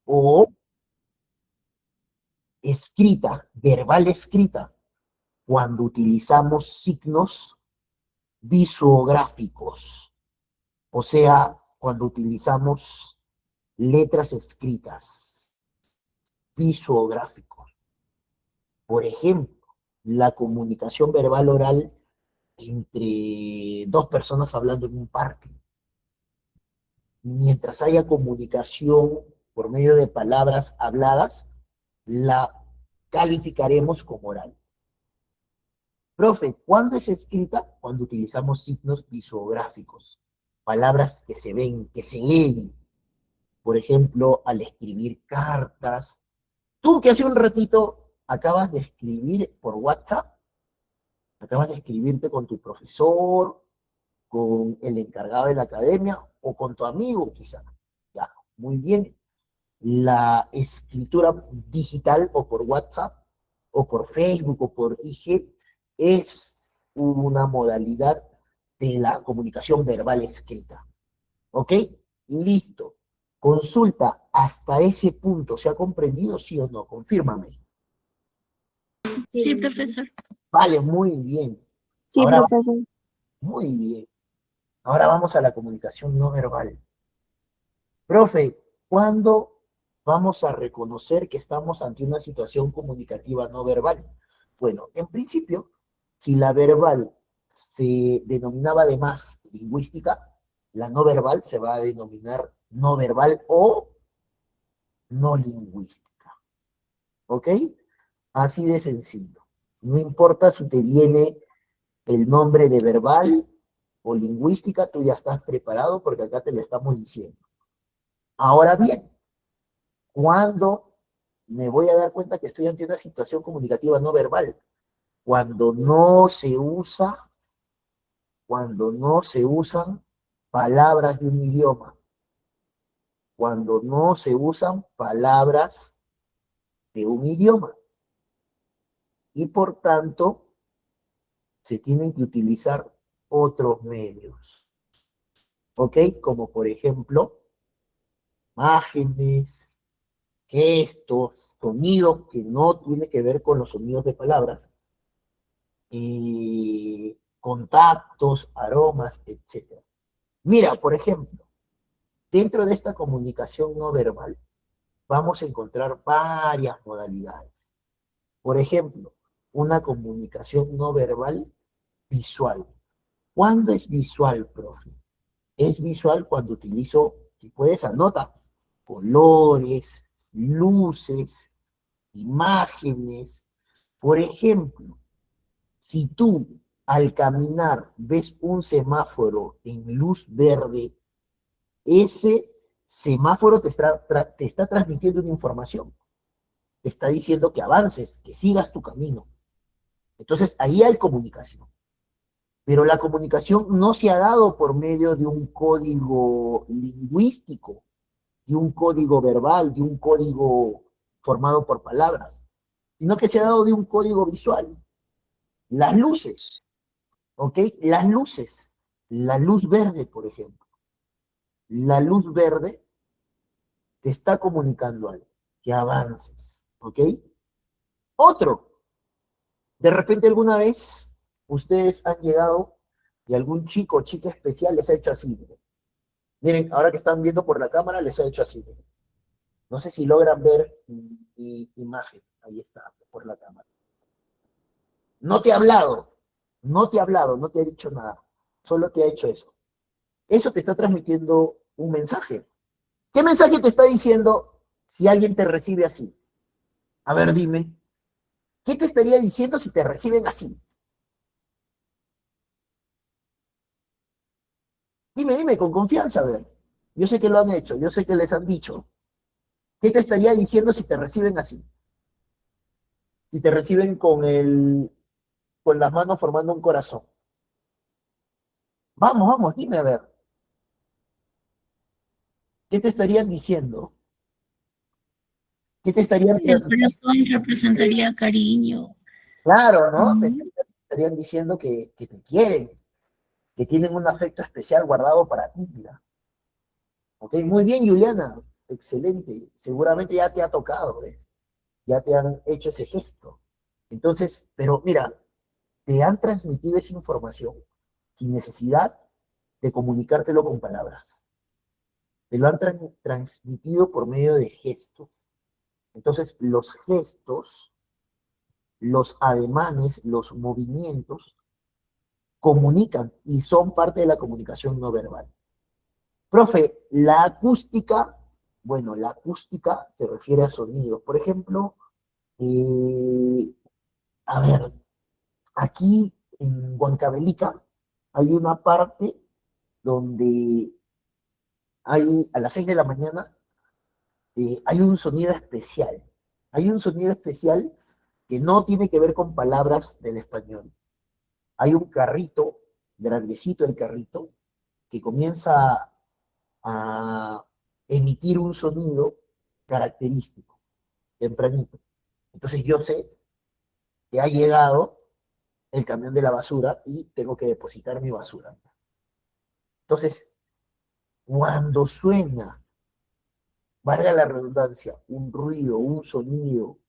O escrita, verbal escrita, cuando utilizamos signos visuográficos, o sea, cuando utilizamos letras escritas, visuográficos. Por ejemplo, la comunicación verbal oral entre dos personas hablando en un parque. Mientras haya comunicación por medio de palabras habladas, la calificaremos como oral. Profe, ¿cuándo es escrita? Cuando utilizamos signos visuográficos, palabras que se ven, que se leen. Por ejemplo, al escribir cartas. Tú que hace un ratito acabas de escribir por WhatsApp, acabas de escribirte con tu profesor, con el encargado de la academia o con tu amigo quizá. Ya, muy bien. La escritura digital o por WhatsApp o por Facebook o por IG es una modalidad de la comunicación verbal escrita. ¿Ok? Listo. Consulta, ¿hasta ese punto se ha comprendido, sí o no? Confírmame. Sí, profesor. Vale, muy bien. Sí, Ahora, profesor. muy bien. Ahora vamos a la comunicación no verbal. Profe, ¿cuándo vamos a reconocer que estamos ante una situación comunicativa no verbal? Bueno, en principio, si la verbal se denominaba además lingüística, la no verbal se va a denominar no verbal o no lingüística. ¿Ok? Así de sencillo. No importa si te viene el nombre de verbal o lingüística, tú ya estás preparado porque acá te lo estamos diciendo. Ahora bien, ¿cuándo me voy a dar cuenta que estoy ante una situación comunicativa no verbal? Cuando no se usa, cuando no se usan palabras de un idioma, cuando no se usan palabras de un idioma. Y por tanto, se tienen que utilizar otros medios. ¿Ok? Como por ejemplo, imágenes, gestos, sonidos que no tienen que ver con los sonidos de palabras, contactos, aromas, etc. Mira, por ejemplo, dentro de esta comunicación no verbal vamos a encontrar varias modalidades. Por ejemplo, una comunicación no verbal visual. ¿Cuándo es visual, profe? Es visual cuando utilizo, si puedes, anota, colores, luces, imágenes. Por ejemplo, si tú al caminar ves un semáforo en luz verde, ese semáforo te está transmitiendo una información. Te está diciendo que avances, que sigas tu camino. Entonces ahí hay comunicación. Pero la comunicación no se ha dado por medio de un código lingüístico, de un código verbal, de un código formado por palabras, sino que se ha dado de un código visual. Las luces, ¿ok? Las luces, la luz verde, por ejemplo. La luz verde te está comunicando algo, que avances, ¿ok? Otro, de repente alguna vez ustedes han llegado y algún chico o chica especial les ha hecho así. Miren, ahora que están viendo por la cámara, les ha hecho así. No sé si logran ver mi imagen. Ahí está, por la cámara. No te ha hablado, no te ha hablado, no te ha dicho nada. Solo te ha hecho eso. Eso te está transmitiendo un mensaje. ¿Qué mensaje te está diciendo si alguien te recibe así? A ver, dime. ¿Qué te estaría diciendo si te reciben así? Dime, con confianza, a ver. Yo sé que lo han hecho, yo sé que les han dicho. ¿Qué te estaría diciendo si te reciben así? Si te reciben con las manos formando un corazón. Vamos, dime a ver. ¿Qué te estarían diciendo? ¿Qué te estarían El transmitiendo? corazón representaría cariño. Claro, ¿no? Te Mm. estarían diciendo que te quieren, que tienen un afecto especial guardado para ti, mira. Ok, muy bien, Juliana. excelente. Seguramente ya te ha tocado, ¿ves? Ya te han hecho ese gesto. Entonces, pero mira, te han transmitido esa información sin necesidad de comunicártelo con palabras. Te lo han transmitido por medio de gestos. Entonces, los gestos, los ademanes, los movimientos comunican y son parte de la comunicación no verbal. Profe, la acústica, bueno, la acústica se refiere a sonidos. Por ejemplo, eh, a ver, aquí en Huancavelica hay una parte donde hay a las 6 de la mañana hay un sonido especial. Hay un sonido especial que no tiene que ver con palabras del español. Hay un carrito, grandecito el carrito, que comienza a emitir un sonido característico, tempranito. Entonces yo sé que ha llegado el camión de la basura y tengo que depositar mi basura. Entonces, cuando suena, valga la redundancia, un ruido, un sonido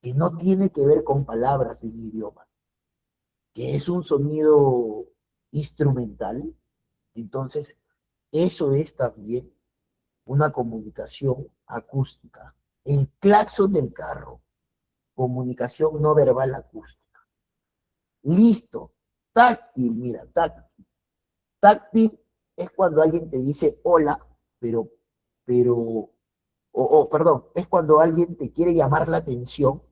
que no tiene que ver con palabras de mi idioma, que es un sonido instrumental, entonces eso es también una comunicación acústica. El claxon del carro, comunicación no verbal acústica. Listo. Táctil, mira, táctil. Táctil es cuando alguien te dice hola, perdón, es cuando alguien te quiere llamar la atención.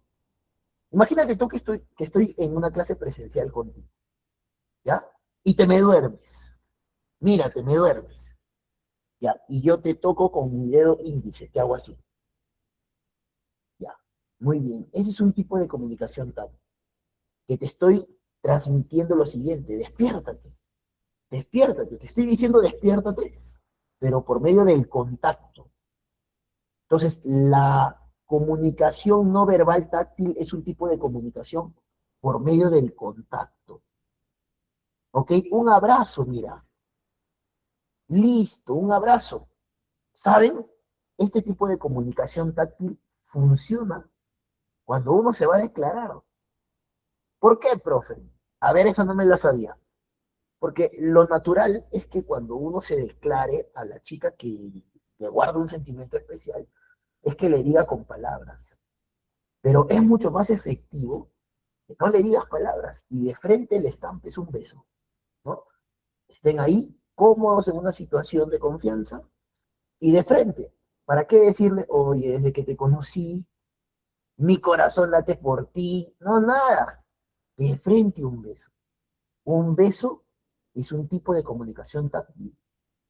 Imagínate tú que estoy en una clase presencial contigo, ¿ya? Y te me duermes. Mira, te me duermes. ¿Ya? Y yo te toco con mi dedo índice, te hago así. ¿Ya? Muy bien. Ese es un tipo de comunicación táctil. Que te estoy transmitiendo lo siguiente, despiértate, despiértate, te estoy diciendo despiértate, pero por medio del contacto. Entonces, la comunicación no verbal táctil es un tipo de comunicación por medio del contacto. ¿Ok? Un abrazo, mira. Listo, un abrazo. ¿Saben? Este tipo de comunicación táctil funciona cuando uno se va a declarar. ¿Por qué, profe? A ver, esa no me la sabía. Porque lo natural es que cuando uno se declare a la chica que le guarda un sentimiento especial, es que le diga con palabras. Pero es mucho más efectivo que no le digas palabras y de frente le estampes un beso, ¿no? Estén ahí cómodos en una situación de confianza y de frente. ¿Para qué decirle, oye, desde que te conocí, mi corazón late por ti? No, nada. De frente un beso. Un beso es un tipo de comunicación táctil,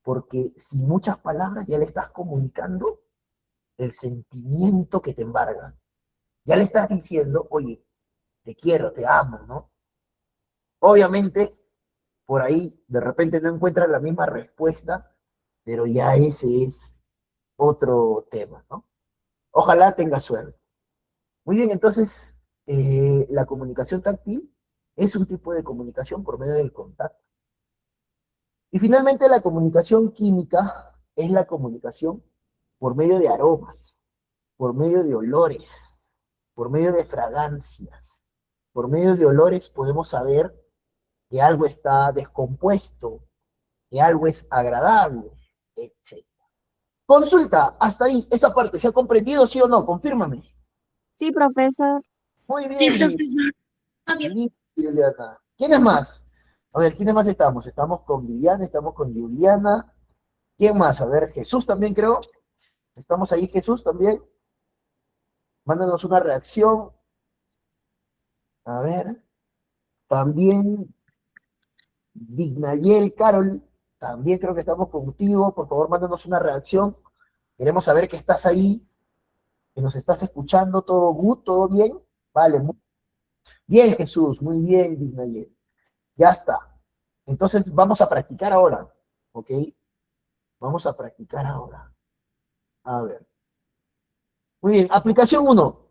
porque sin muchas palabras ya le estás comunicando el sentimiento que te embarga. Ya le estás diciendo, oye, te quiero, te amo, ¿no? Obviamente, por ahí de repente no encuentras la misma respuesta, pero ya ese es otro tema, ¿no? Ojalá tengas suerte. Muy bien, entonces, la comunicación táctil es un tipo de comunicación por medio del contacto. Y finalmente, la comunicación química es la comunicación por medio de aromas, por medio de olores, por medio de fragancias. Por medio de olores podemos saber que algo está descompuesto, que algo es agradable, etc. Consulta, hasta ahí, esa parte, ¿se ha comprendido, sí o no? Confírmame. Sí, profesor. Muy Sí, bien, profesor. listo, Liliana. ¿Quiénes más? A ver, ¿quiénes más estamos? Estamos con Viviana, estamos con Juliana. ¿Quién más? A ver, Jesús también creo. Estamos ahí, Jesús también. Mándanos una reacción. A ver, también Dignayel, Carol, también creo que estamos contigo. Por favor, mándanos una reacción. Queremos saber que estás ahí, que nos estás escuchando. ¿Todo good? ¿Todo bien? Vale, muy bien, Jesús. Muy bien, Dignayel. Ya está. Entonces, vamos a practicar ahora. ¿Ok? Vamos a practicar ahora. A ver. Muy bien, aplicación uno.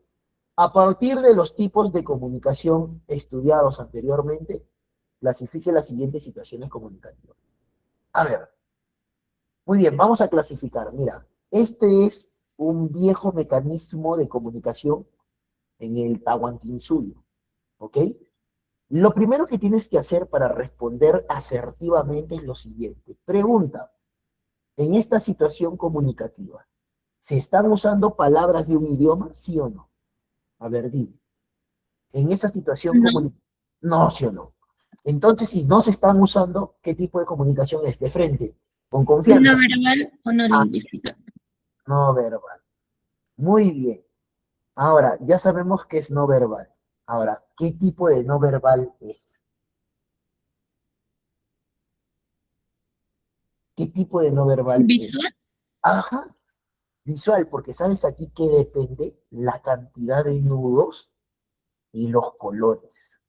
A partir de los tipos de comunicación estudiados anteriormente, clasifique las siguientes situaciones comunicativas. A ver, muy bien, vamos a clasificar. Mira, Este es un viejo mecanismo de comunicación en el Tahuantinsuyo, ¿ok? Lo primero que tienes que hacer para responder asertivamente es lo siguiente. Pregunta, en esta situación comunicativa, ¿se están usando palabras de un idioma, sí o no? A ver, dime. En esa situación No. comunicativa, no, sí o no. Entonces, si no se están usando, ¿qué tipo de comunicación es? De frente, con No confianza. verbal o no Ah, lingüística. no verbal. Muy bien. Ahora, ya sabemos que es no verbal. Ahora, ¿qué tipo de no verbal es? ¿Qué tipo de no verbal es? Visual. Ajá, visual, porque sabes aquí que depende la cantidad de nudos y los colores.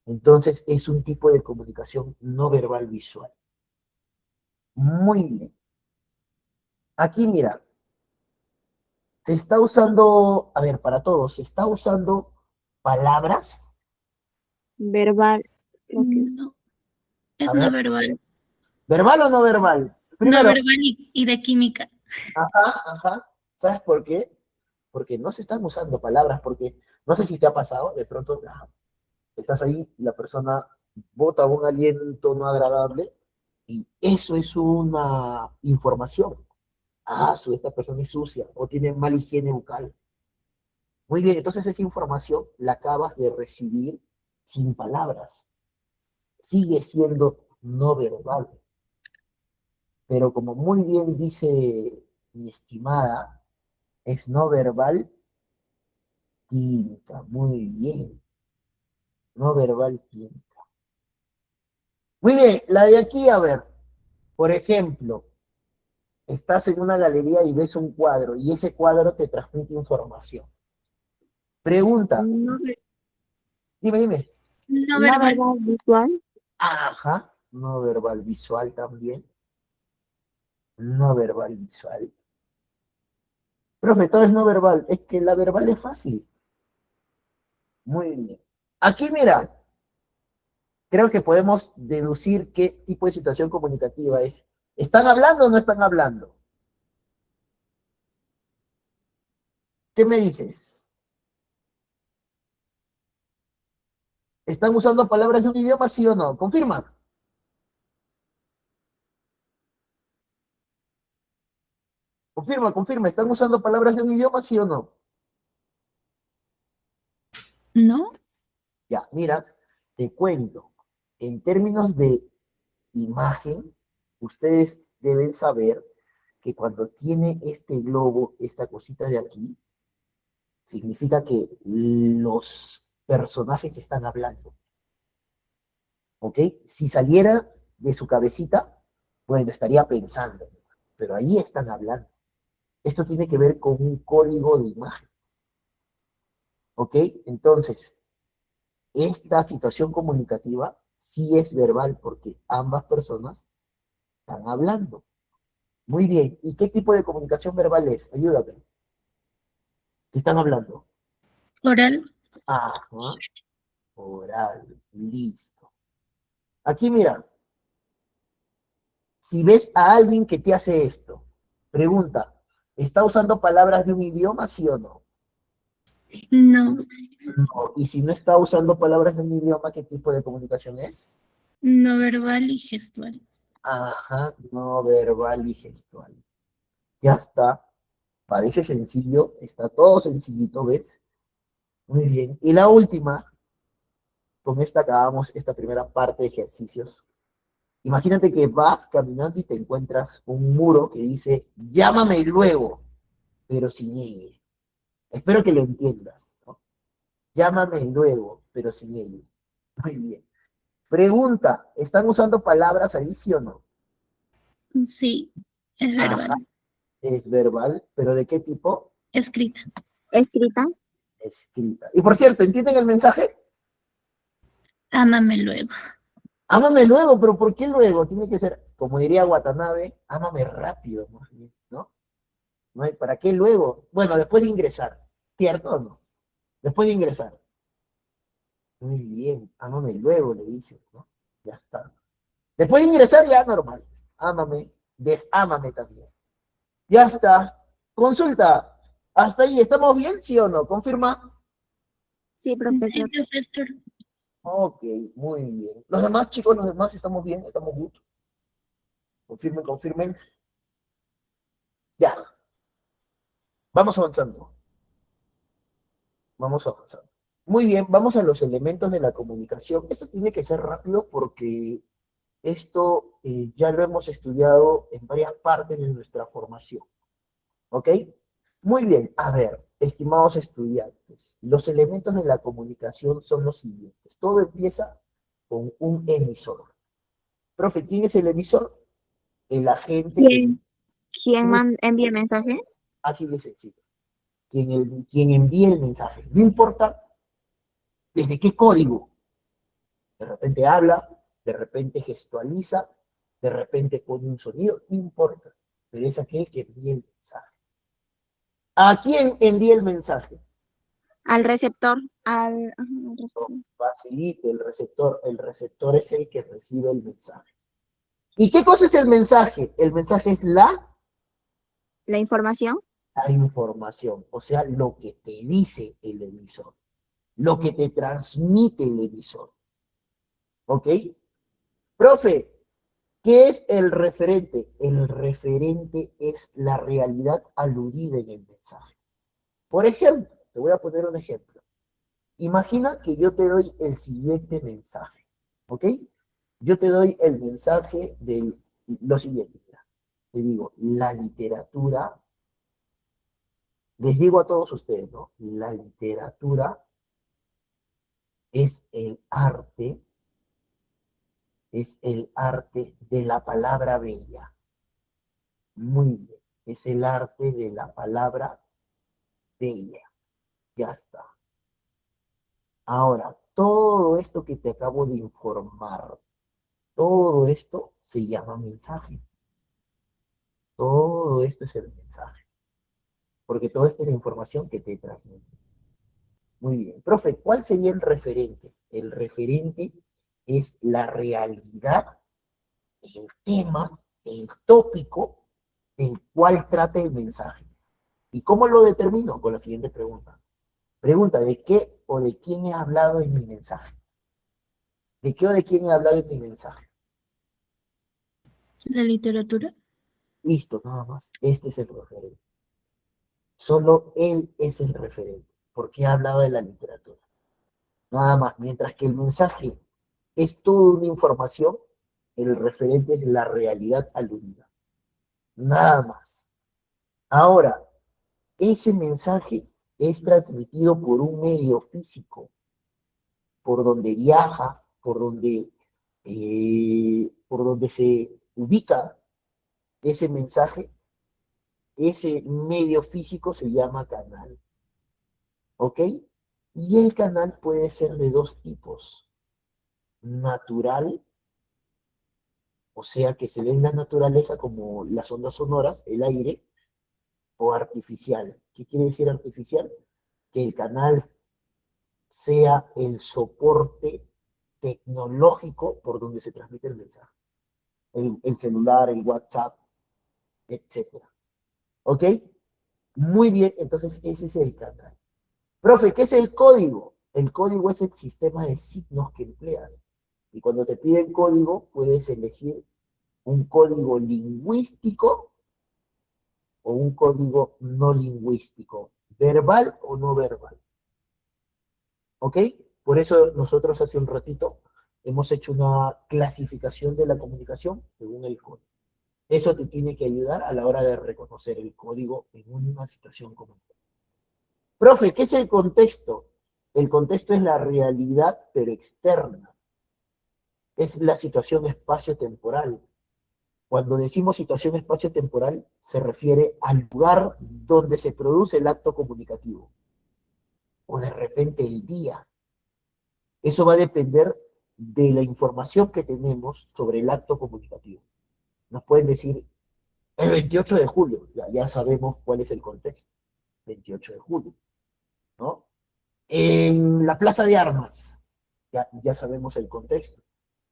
Entonces, es un tipo de comunicación no verbal visual. Muy bien. Aquí, mira, se está usando, a ver, para todos, se está usando palabras. Verbal, creo que es. No. Es A no ver, verbal. ¿verbal o no verbal? No Primero, verbal y de química. ajá, ajá. ¿Sabes por qué? Porque no se están usando palabras, porque no sé si te ha pasado, de pronto estás ahí y la persona bota un aliento no agradable y eso es una información. Ah, esta persona es sucia o tiene mala higiene bucal. Muy bien, entonces esa información la acabas de recibir sin palabras. Sigue siendo no verbal. Pero como muy bien dice mi estimada, es no verbal química. Muy bien, no verbal química. Muy bien, la de aquí, a ver, por ejemplo, estás en una galería y ves un cuadro y ese cuadro te transmite información. Pregunta, No, dime, dime. No no verbal. verbal visual. Ajá, no verbal visual también. No verbal visual. Profe, todo es no verbal. Es que la verbal es fácil. Muy bien. Aquí, mira, creo que podemos deducir qué tipo de situación comunicativa es. ¿Están hablando o no están hablando? ¿Qué me dices? ¿Están usando palabras de un idioma, sí o no? Confirma. Confirma, confirma. ¿Están usando palabras de un idioma, sí o no? No. Ya, mira, te cuento. En términos de imagen, ustedes deben saber que cuando tiene este globo, esta cosita de aquí, significa que los personajes están hablando, ¿ok? Si saliera de su cabecita, bueno, estaría pensando, pero ahí están hablando. Esto tiene que ver con un código de imagen, ¿ok? Entonces, esta situación comunicativa sí es verbal porque ambas personas están hablando. Muy bien. ¿Y qué tipo de comunicación verbal es? Ayúdame. ¿Qué están hablando? Oral. Ajá, oral, listo. Aquí mira, si ves a alguien que te hace esto, pregunta, ¿está usando palabras de un idioma, sí o no? No. No. Y si no está usando palabras de un idioma, ¿qué tipo de comunicación es? No verbal y gestual. Ajá, no verbal y gestual. Ya está. Parece sencillo, está todo sencillito, ¿ves? Muy bien. Y la última, con esta acabamos esta primera parte de ejercicios. Imagínate que vas caminando y te encuentras un muro que dice, llámame luego, pero sin ella. Espero que lo entiendas, ¿no? Llámame luego, pero sin ella. Muy bien. Pregunta, ¿están usando palabras ahí, sí o no? Sí. Es Ajá, verbal. es verbal, pero ¿de qué tipo? Escrita. Escrita. Escrita. Y por cierto, ¿entienden el mensaje? Ámame luego. Ámame luego, pero ¿por qué luego? Tiene que ser, como diría Watanabe, ámame rápido, más bien, ¿no? ¿No hay, ¿para qué luego? Bueno, después de ingresar, ¿cierto o no? Después de ingresar. Muy bien, ámame luego, le dice, ¿no? Ya está. Después de ingresar, ya normal. Ámame, desámame también. Ya está. Consulta. ¿Hasta ahí estamos bien, sí o no? ¿Confirma? Sí, Sí, profesor. profesor. Ok, muy bien. Los demás, chicos, los demás estamos bien, estamos good. Confirmen, confirmen. Ya, vamos avanzando. Vamos avanzando. Muy bien, vamos a los elementos de la comunicación. Esto tiene que ser rápido porque esto ya lo hemos estudiado en varias partes de nuestra formación. ¿Ok? Muy bien, a ver, estimados estudiantes, los elementos de la comunicación son los siguientes. Todo empieza con un emisor. Profe, ¿quién es el emisor? El agente que ¿Quién envía el mensaje? así de sencillo. Quien envía el mensaje. No importa desde qué código. De repente habla, de repente gestualiza, de repente pone un sonido, no importa. Pero es aquel que envía el mensaje. ¿A quién envía el mensaje? Al receptor. Al receptor. Facilite el receptor. El receptor es el que recibe el mensaje. ¿Y qué cosa es el mensaje? El mensaje es La información. la información, o sea, lo que te dice el emisor, lo que te transmite el emisor. ¿Ok? Profe, ¿qué es el referente? El referente es la realidad aludida en el mensaje. Por ejemplo, te voy a poner un ejemplo. Imagina que yo te doy el siguiente mensaje, ¿ok? Yo te doy el mensaje de lo siguiente. Mira. Te digo, la literatura, les digo a todos ustedes, ¿no? La literatura es el arte de la palabra bella. Muy bien, es el arte de la palabra bella. Ya está. Ahora, todo esto que te acabo de informar, todo esto se llama mensaje. Todo esto es el mensaje. Porque todo esto es la información que te transmite. Muy bien. Profe, ¿cuál sería el referente? El referente es la realidad, el tema, el tópico del cual trata el mensaje. ¿Y cómo lo determino? Con la siguiente pregunta. Pregunta, ¿de qué o de quién he hablado en mi mensaje? ¿De qué o de quién he hablado en mi mensaje? La literatura. Listo, nada más. Este es el referente. Solo él es el referente, porque ha hablado de la literatura. Nada más. Mientras que el mensaje es toda una información, el referente es la realidad aludida. Nada más. Ahora, ese mensaje es transmitido por un medio físico, por donde viaja, por donde se ubica ese mensaje, ese medio físico se llama canal. ¿Ok? Y el canal puede ser de dos tipos. Natural, o sea, que se ve en la naturaleza como las ondas sonoras, el aire, o artificial. ¿Qué quiere decir artificial? Que el canal sea el soporte tecnológico por donde se transmite el mensaje. El celular, el WhatsApp, etcétera. ¿Ok? Muy bien, entonces ese es el canal. Profe, ¿qué es el código? El código es el sistema de signos que empleas. Y cuando te piden código, puedes elegir un código lingüístico o un código no lingüístico, verbal o no verbal. ¿Ok? Por eso nosotros hace un ratito hemos hecho una clasificación de la comunicación según el código. Eso te tiene que ayudar a la hora de reconocer el código en una situación como esta. Profe, ¿qué es el contexto? El contexto es la realidad, pero externa. Es la situación espacio-temporal. Cuando decimos situación espacio-temporal, se refiere al lugar donde se produce el acto comunicativo. O de repente el día. Eso va a depender de la información que tenemos sobre el acto comunicativo. Nos pueden decir el 28 de julio, ya sabemos cuál es el contexto. 28 de julio, ¿no? En la Plaza de Armas, ya sabemos el contexto.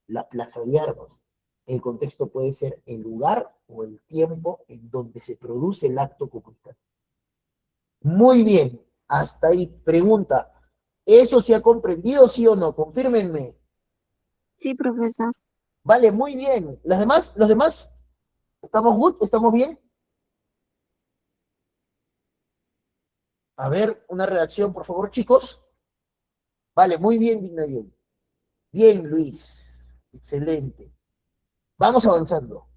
La Plaza de Armas. El contexto puede ser el lugar o el tiempo en donde se produce el acto comunicativo. Muy bien, hasta ahí. Pregunta, ¿eso se ha comprendido, sí o no? Confírmenme. Sí, profesor. Vale, muy bien. ¿Los demás? ¿Estamos good? ¿Estamos bien? A ver, una reacción, por favor, chicos. Vale, muy bien, Digna bien. Bien, Luis. Excelente. Vamos avanzando.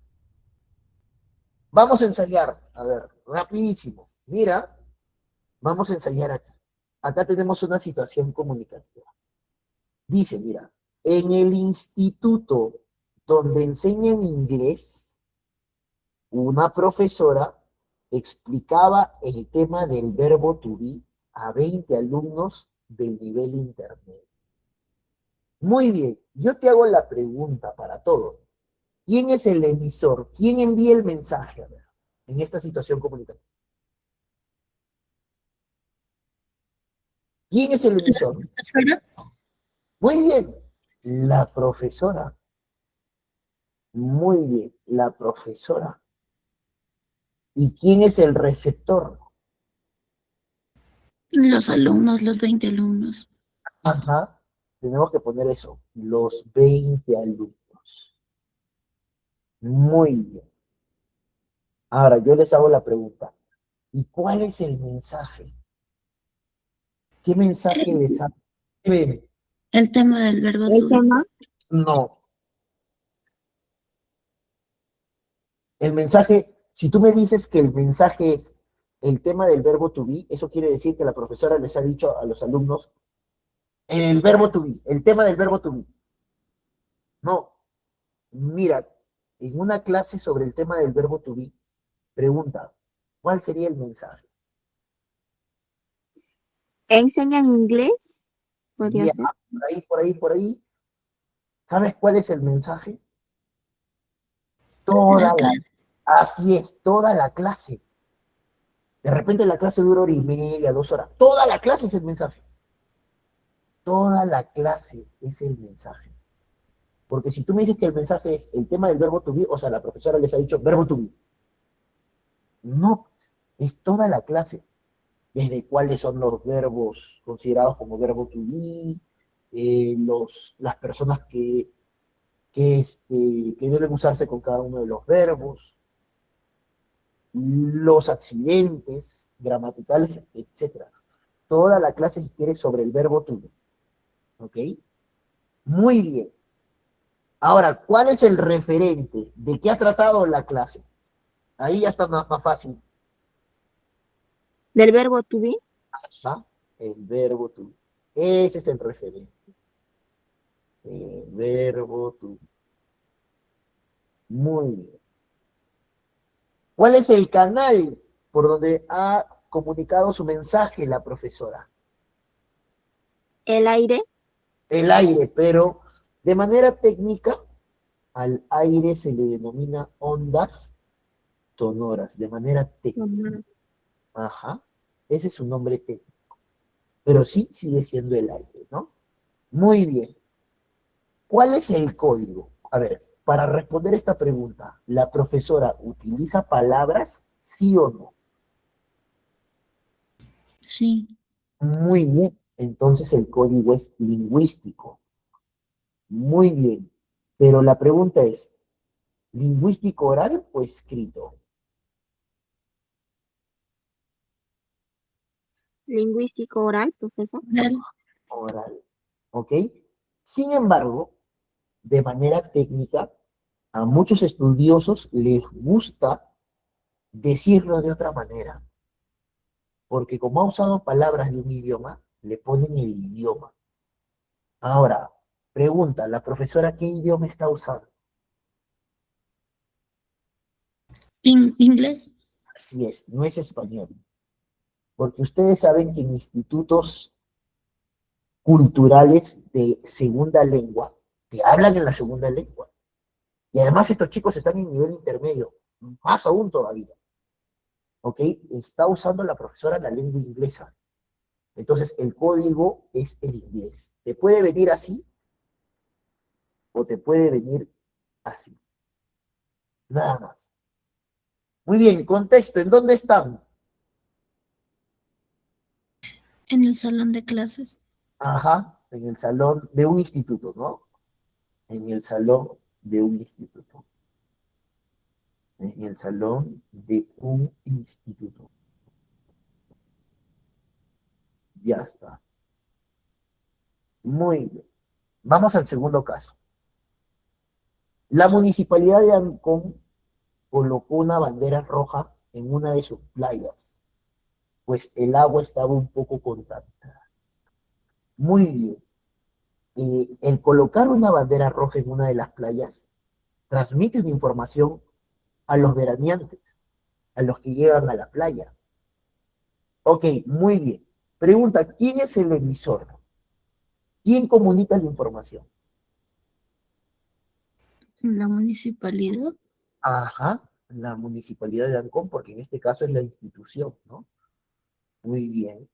Vamos a ensayar. A ver, rapidísimo. Mira, vamos a ensayar aquí. Acá tenemos una situación comunicativa. Dice, mira, en el instituto donde enseñan inglés, una profesora explicaba el tema del verbo to be a 20 alumnos de nivel intermedio. Muy bien, yo te hago la pregunta para todos. ¿Quién es el emisor? ¿Quién envía el mensaje? A ver, en esta situación comunicativa. ¿Quién es el emisor? Profesora, Muy bien, la profesora. Muy bien, la profesora. ¿Y quién es el receptor? los alumnos, los 20 alumnos. Ajá, tenemos que poner eso, los 20 alumnos. Muy bien. Ahora yo les hago la pregunta. ¿Y cuál es el mensaje? ¿Qué mensaje les hago? El tema del verbo El to be. tema, No. El mensaje, si tú me dices que el mensaje es el tema del verbo to be, eso quiere decir que la profesora les ha dicho a los alumnos el verbo to be, el tema del verbo to be. No, mira, en una clase sobre el tema del verbo to be, pregunta, ¿cuál sería el mensaje? ¿enseñan inglés? Podría Bien, ser. por ahí. ¿Sabes cuál es el mensaje? La Toda la, clase. así es, toda la clase. De repente la clase dura 1 hora y media, 2 horas. Toda la clase es el mensaje. Toda la clase es el mensaje. Porque si tú me dices que el mensaje es el tema del verbo to be, o sea, la profesora les ha dicho verbo to be. No, es toda la clase. Desde cuáles son los verbos considerados como verbo to be, las personas que deben usarse con cada uno de los verbos, los accidentes gramaticales, etcétera. Toda la clase, si quieres, sobre el verbo to be. ¿Ok? Muy bien. Ahora, ¿cuál es el referente? ¿De qué ha tratado la clase? Ahí ya está más fácil. Del verbo to be. ¿Ah? El verbo to be. Ese es el referente. El verbo to be. Muy bien. ¿Cuál es el canal por donde ha comunicado su mensaje la profesora? El aire. El aire, pero de manera técnica, al aire se le denomina ondas sonoras, de manera técnica. Ajá, ese es su nombre técnico. Pero sí sigue siendo el aire, ¿no? Muy bien. ¿Cuál es el código? A ver, para responder esta pregunta, ¿la profesora utiliza palabras, sí o no? Sí. Muy bien. Entonces el código es lingüístico. Muy bien. Pero la pregunta es, ¿lingüístico oral o escrito? Lingüístico oral, profesor. Oral. Oral. ¿Ok? Sin embargo, de manera técnica, a muchos estudiosos les gusta decirlo de otra manera, porque como ha usado palabras de un idioma, le ponen el idioma. Ahora, pregunta, ¿la profesora qué idioma está usando? Inglés. Así es, no es español, porque ustedes saben que en institutos culturales de segunda lengua, te hablan en la segunda lengua. Y además estos chicos están en nivel intermedio, más aún todavía. ¿Ok? Está usando la profesora la lengua inglesa. Entonces el código es el inglés. Te puede venir así o te puede venir así. Nada más. Muy bien, contexto, ¿en dónde están? En el salón de clases. Ajá, en el salón de un instituto, ¿no? En el salón de un instituto. En el salón de un instituto. Ya está. Muy bien. Vamos al segundo caso. La municipalidad de Ancón colocó una bandera roja en una de sus playas, pues el agua estaba un poco contaminada. Muy bien. El colocar una bandera roja en una de las playas transmite una información a los veraneantes, a los que llegan a la playa. Ok, muy bien. Pregunta, ¿quién es el emisor? ¿Quién comunica la información? La municipalidad. Ajá, la municipalidad de Ancón, porque en este caso es la institución, ¿no? Muy bien.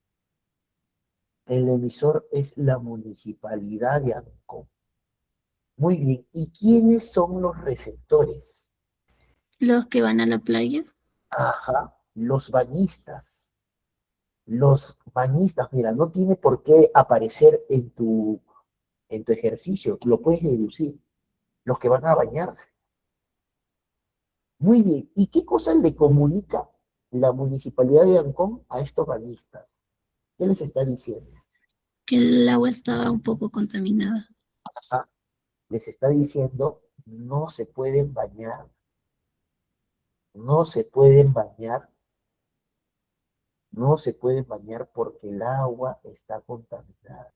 El emisor es la municipalidad de Ancón. Muy bien. ¿Y quiénes son los receptores? Los que van a la playa. Ajá, los bañistas. Los bañistas, mira, no tiene por qué aparecer en tu ejercicio, lo puedes deducir. Los que van a bañarse. Muy bien. ¿Y qué cosa le comunica la municipalidad de Ancón a estos bañistas? ¿Qué les está diciendo? Que el agua estaba un poco contaminada. Ajá. Les está diciendo, no se pueden bañar, no se pueden bañar porque el agua está contaminada.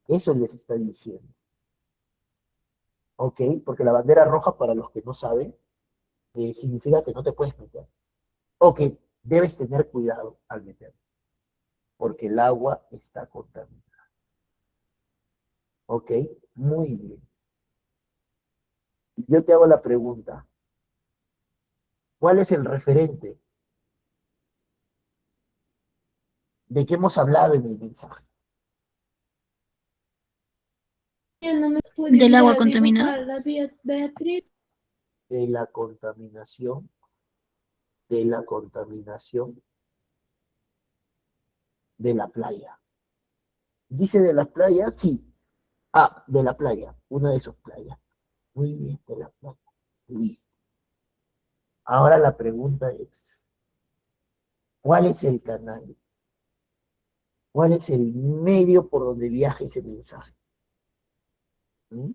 Eso les está diciendo. ¿Ok? Porque la bandera roja, para los que no saben, significa que no te puedes meter. Ok, debes tener cuidado al meter, porque el agua está contaminada. ¿Ok? Muy bien. Yo te hago la pregunta. ¿Cuál es el referente de qué hemos hablado en el mensaje? Del agua contaminada. De la contaminación, de la contaminación de la playa. ¿Dice de la playa? Sí. Ah, de la playa, una de sus playas. Muy bien, de la playa. Listo. Ahora la pregunta es, ¿cuál es el canal? ¿Cuál es el medio por donde viaja ese mensaje? ¿Mm?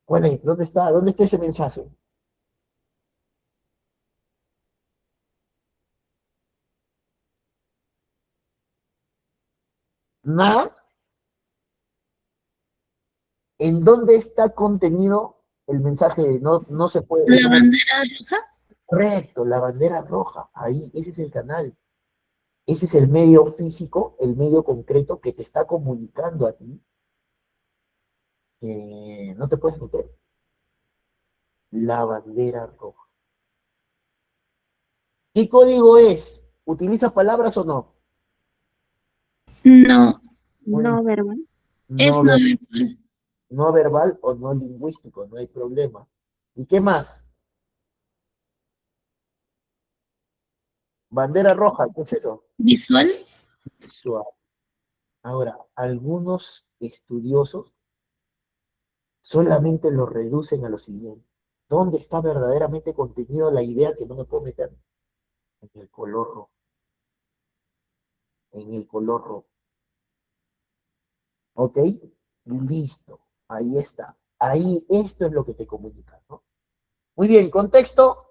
¿Cuál es? ¿Dónde está? ¿Dónde está ese mensaje? Nada. ¿En dónde está contenido el mensaje de no se puede? La bandera roja. Correcto, la bandera roja. Ahí, ese es el canal. Ese es el medio físico, el medio concreto que te está comunicando a ti que no te puedes meter. La bandera roja. ¿Qué código es? ¿Utiliza palabras o no? No, Muy- No verbal. es No, no verbal. no verbal o no lingüístico, no hay problema. ¿Y qué más? Bandera roja, ¿qué es eso? Visual. Visual. Ahora, algunos estudiosos solamente lo reducen a lo siguiente. ¿Dónde está verdaderamente contenido la idea que no me puedo meter? En el color rojo. En el color rojo. ¿Ok? Listo. Ahí está. Ahí esto es lo que te comunica, ¿no? Muy bien, contexto.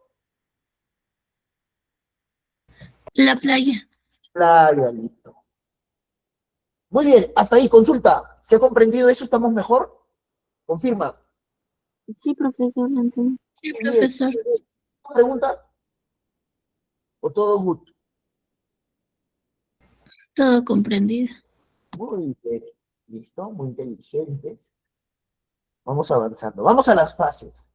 La playa. Playa, listo. Muy bien, hasta ahí, consulta. ¿Se ha comprendido eso? ¿Estamos mejor? Confirma. Sí, profesor, lo entiendo. Sí, Muy bien. profesor. ¿Pregunta? ¿O todo good? Todo comprendido. Muy bien. Listo, muy inteligentes. Vamos avanzando. Vamos a las fases.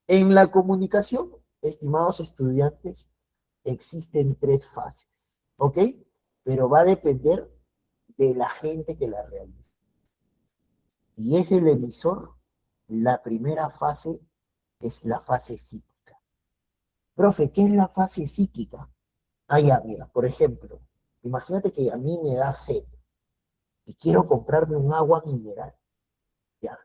En la comunicación, estimados estudiantes, existen tres fases, ¿ok? Pero va a depender de la gente que la realice. y es el emisor, la primera fase es la fase psíquica. Profe, ¿qué es la fase psíquica? Ah, ya, mira, por ejemplo, imagínate que a mí me da sed y quiero comprarme un agua mineral. Ya.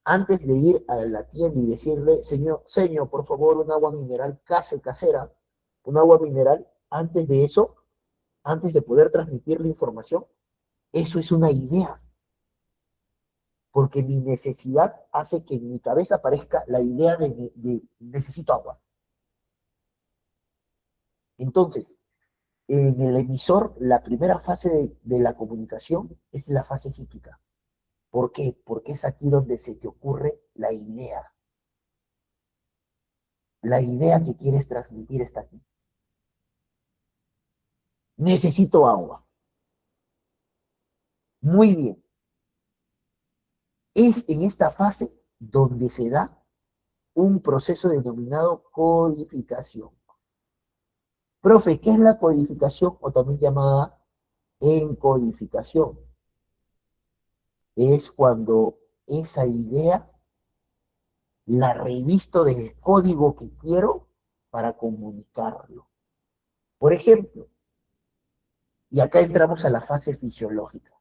Antes de ir a la tienda y decirle, señor, por favor, un agua mineral casera, un agua mineral, antes de eso, antes de poder transmitir la información, eso es una idea, porque mi necesidad hace que en mi cabeza aparezca la idea de necesito agua. Entonces, en el emisor, la primera fase de la comunicación es la fase psíquica. ¿Por qué? Porque es aquí donde se te ocurre la idea. La idea que quieres transmitir está aquí. Necesito agua. Muy bien. Es en esta fase donde se da un proceso denominado codificación. Profe, ¿qué es la codificación o también llamada encodificación? Es cuando esa idea la revisto del código que quiero para comunicarlo. Por ejemplo, y acá entramos a la fase fisiológica.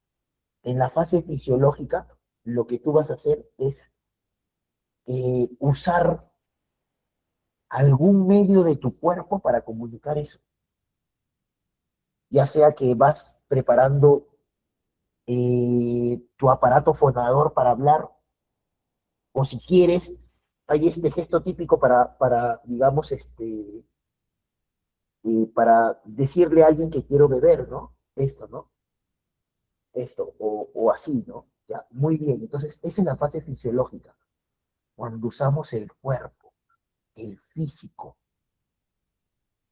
En la fase fisiológica, lo que tú vas a hacer es usar algún medio de tu cuerpo para comunicar eso. Ya sea que vas preparando tu aparato fonador para hablar, o si quieres, hay este gesto típico para digamos, para decirle a alguien que quiero beber, ¿no? Esto, ¿no? Esto, o así, ¿no? Ya, muy bien. Entonces, esa es la fase fisiológica, cuando usamos el cuerpo, el físico.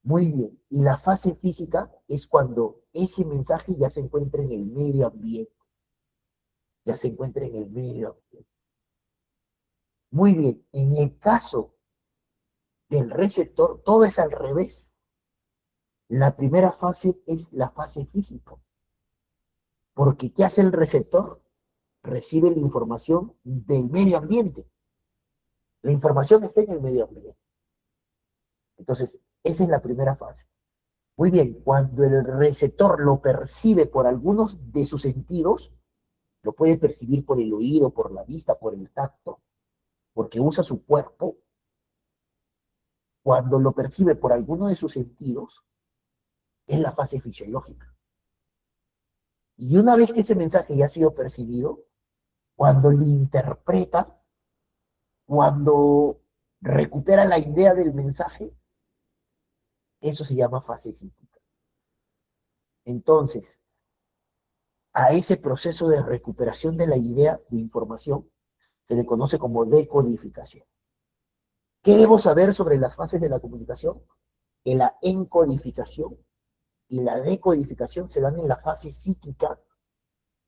Muy bien. Y la fase física es cuando ese mensaje ya se encuentra en el medio ambiente. Ya se encuentra en el medio ambiente. Muy bien. En el caso del receptor, todo es al revés. La primera fase es la fase física. Porque ¿qué hace el receptor? Recibe la información del medio ambiente. La información está en el medio ambiente. Entonces, esa es la primera fase. Muy bien, cuando el receptor lo percibe por algunos de sus sentidos, lo puede percibir por el oído, por la vista, por el tacto, porque usa su cuerpo. Cuando lo percibe por alguno de sus sentidos, es la fase fisiológica. Y una vez que ese mensaje ya ha sido percibido, cuando lo interpreta, cuando recupera la idea del mensaje, eso se llama fase psíquica. Entonces, a ese proceso de recuperación de la idea de información se le conoce como decodificación. ¿Qué debo saber sobre las fases de la comunicación? Que la encodificación y la decodificación se dan en la fase psíquica,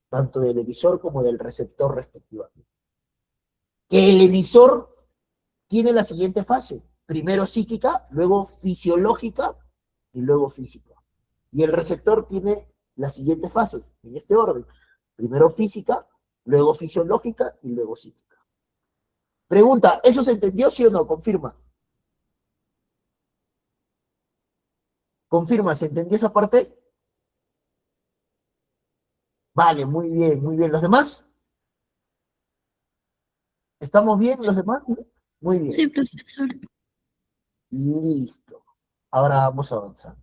tanto del emisor como del receptor respectivamente. Que el emisor tiene la siguiente fase: primero psíquica, luego fisiológica y luego física. Y el receptor tiene las siguientes fases, en este orden: primero física, luego fisiológica y luego psíquica. Pregunta, ¿eso se entendió, sí o no? Confirma. Confirma, ¿se entendió esa parte? Vale, muy bien, muy bien. ¿Los demás? ¿Estamos bien los demás? Muy Sí, bien. profesor. Listo. Ahora vamos avanzando.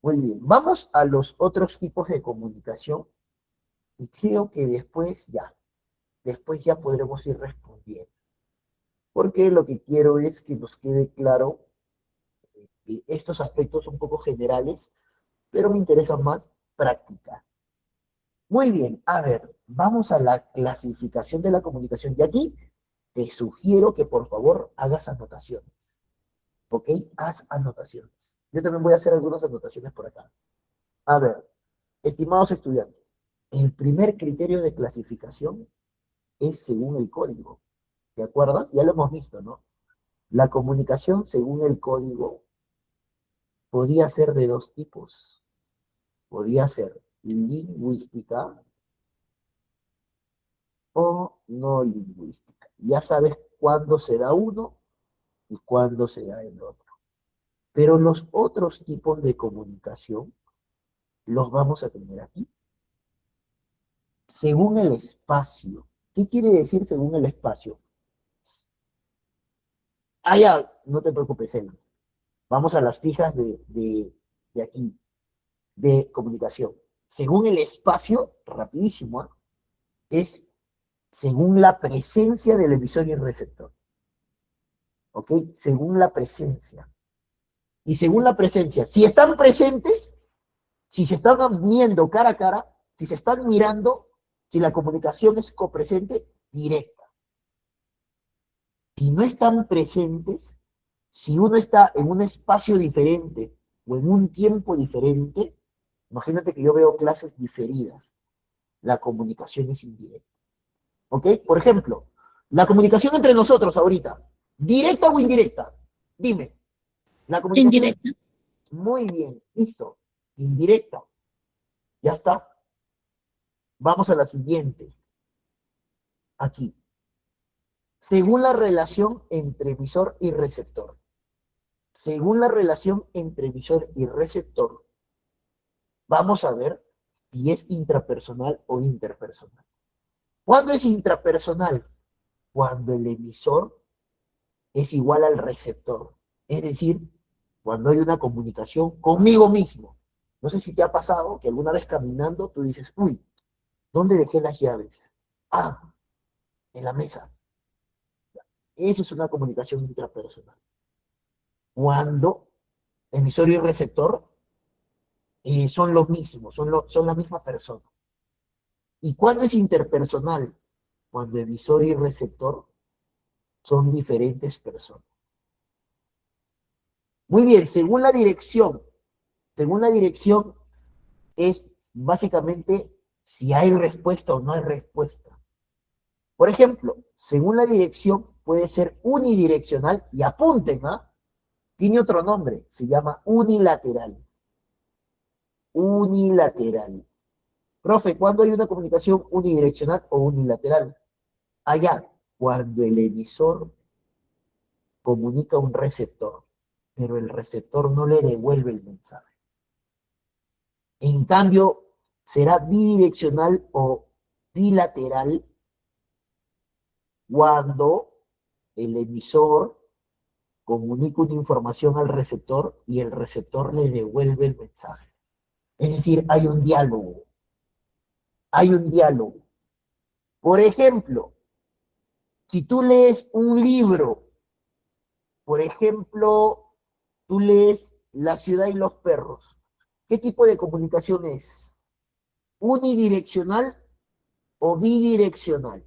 Muy bien. Vamos a los otros tipos de comunicación y creo que después ya podremos ir respondiendo. Porque lo que quiero es que nos quede claro estos aspectos un poco generales, pero me interesa más practicar. Muy bien, a ver, vamos a la clasificación de la comunicación. Y aquí te sugiero que por favor hagas anotaciones. ¿Ok? Haz anotaciones. Yo también voy a hacer algunas anotaciones por acá. A ver, estimados estudiantes, el primer criterio de clasificación es según el código. ¿Te acuerdas? Ya lo hemos visto, ¿no? La comunicación según el código podía ser de dos tipos. Podía ser lingüística o no lingüística. Ya sabes cuándo se da uno y cuándo se da el otro. Pero los otros tipos de comunicación los vamos a tener aquí. Según el espacio. ¿Qué quiere decir según el espacio? Ah, ya, no te preocupes, Elvis. Vamos a las fijas de aquí, de comunicación. Según el espacio, rapidísimo, ¿eh? Es según la presencia del emisor y el receptor. ¿Ok? Según la presencia. Y según la presencia, si están presentes, si se están viendo cara a cara, si se están mirando, si la comunicación es copresente, directa. Si no están presentes, si uno está en un espacio diferente o en un tiempo diferente, imagínate que yo veo clases diferidas, la comunicación es indirecta. ¿Ok? Por ejemplo, la comunicación entre nosotros ahorita, ¿directa o indirecta? Dime, la comunicación es Indirecta. muy bien, listo, indirecta, ya está. Vamos a la siguiente, aquí. Según la relación entre emisor y receptor. Según la relación entre emisor y receptor, vamos a ver si es intrapersonal o interpersonal. ¿Cuándo es intrapersonal? Cuando el emisor es igual al receptor. Es decir, cuando hay una comunicación conmigo mismo. No sé si te ha pasado que alguna vez caminando tú dices, uy, ¿dónde dejé las llaves? Ah, en la mesa. Eso es una comunicación intrapersonal. Cuando emisor y receptor son lo mismo, son la misma persona. ¿Y cuándo es interpersonal? Cuando emisor y receptor son diferentes personas. Muy bien, según la dirección es básicamente si hay respuesta o no hay respuesta. Por ejemplo, según la dirección puede ser unidireccional y apunten, ¿ah? Tiene otro nombre, se llama unilateral. Unilateral. Profe, ¿cuándo hay una comunicación unidireccional o unilateral? Allá, cuando el emisor comunica a un receptor, pero el receptor no le devuelve el mensaje. En cambio, será bidireccional o bilateral cuando el emisor comunica una información al receptor y el receptor le devuelve el mensaje. Es decir, hay un diálogo. Hay un diálogo. Por ejemplo, si tú lees un libro, por ejemplo, tú lees La ciudad y los perros, ¿qué tipo de comunicación es? ¿Unidireccional o bidireccional?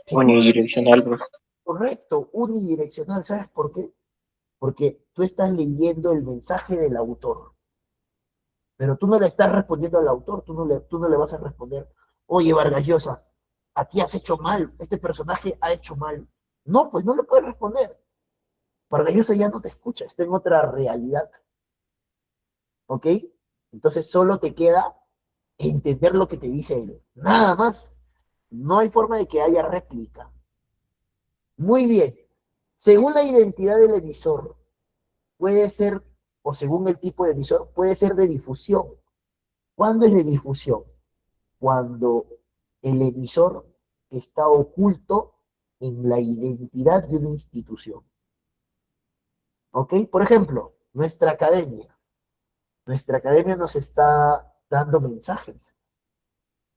Si tú, Unidireccional, profe. correcto, unidireccional, ¿sabes por qué? Porque tú estás leyendo el mensaje del autor, pero tú no le estás respondiendo al autor, tú no le vas a responder, oye, Vargas Llosa, aquí has hecho mal, este personaje ha hecho mal. No, pues no le puedes responder. Vargas Llosa ya no te escucha, está en otra realidad, ¿ok? Entonces solo te queda entender lo que te dice él, nada más. No hay forma de que haya réplica. Muy bien. Según la identidad del emisor, puede ser, o según el tipo de emisor, puede ser de difusión. ¿Cuándo es de difusión? Cuando el emisor está oculto en la identidad de una institución. ¿Ok? Por ejemplo, nuestra academia. Nuestra academia nos está dando mensajes.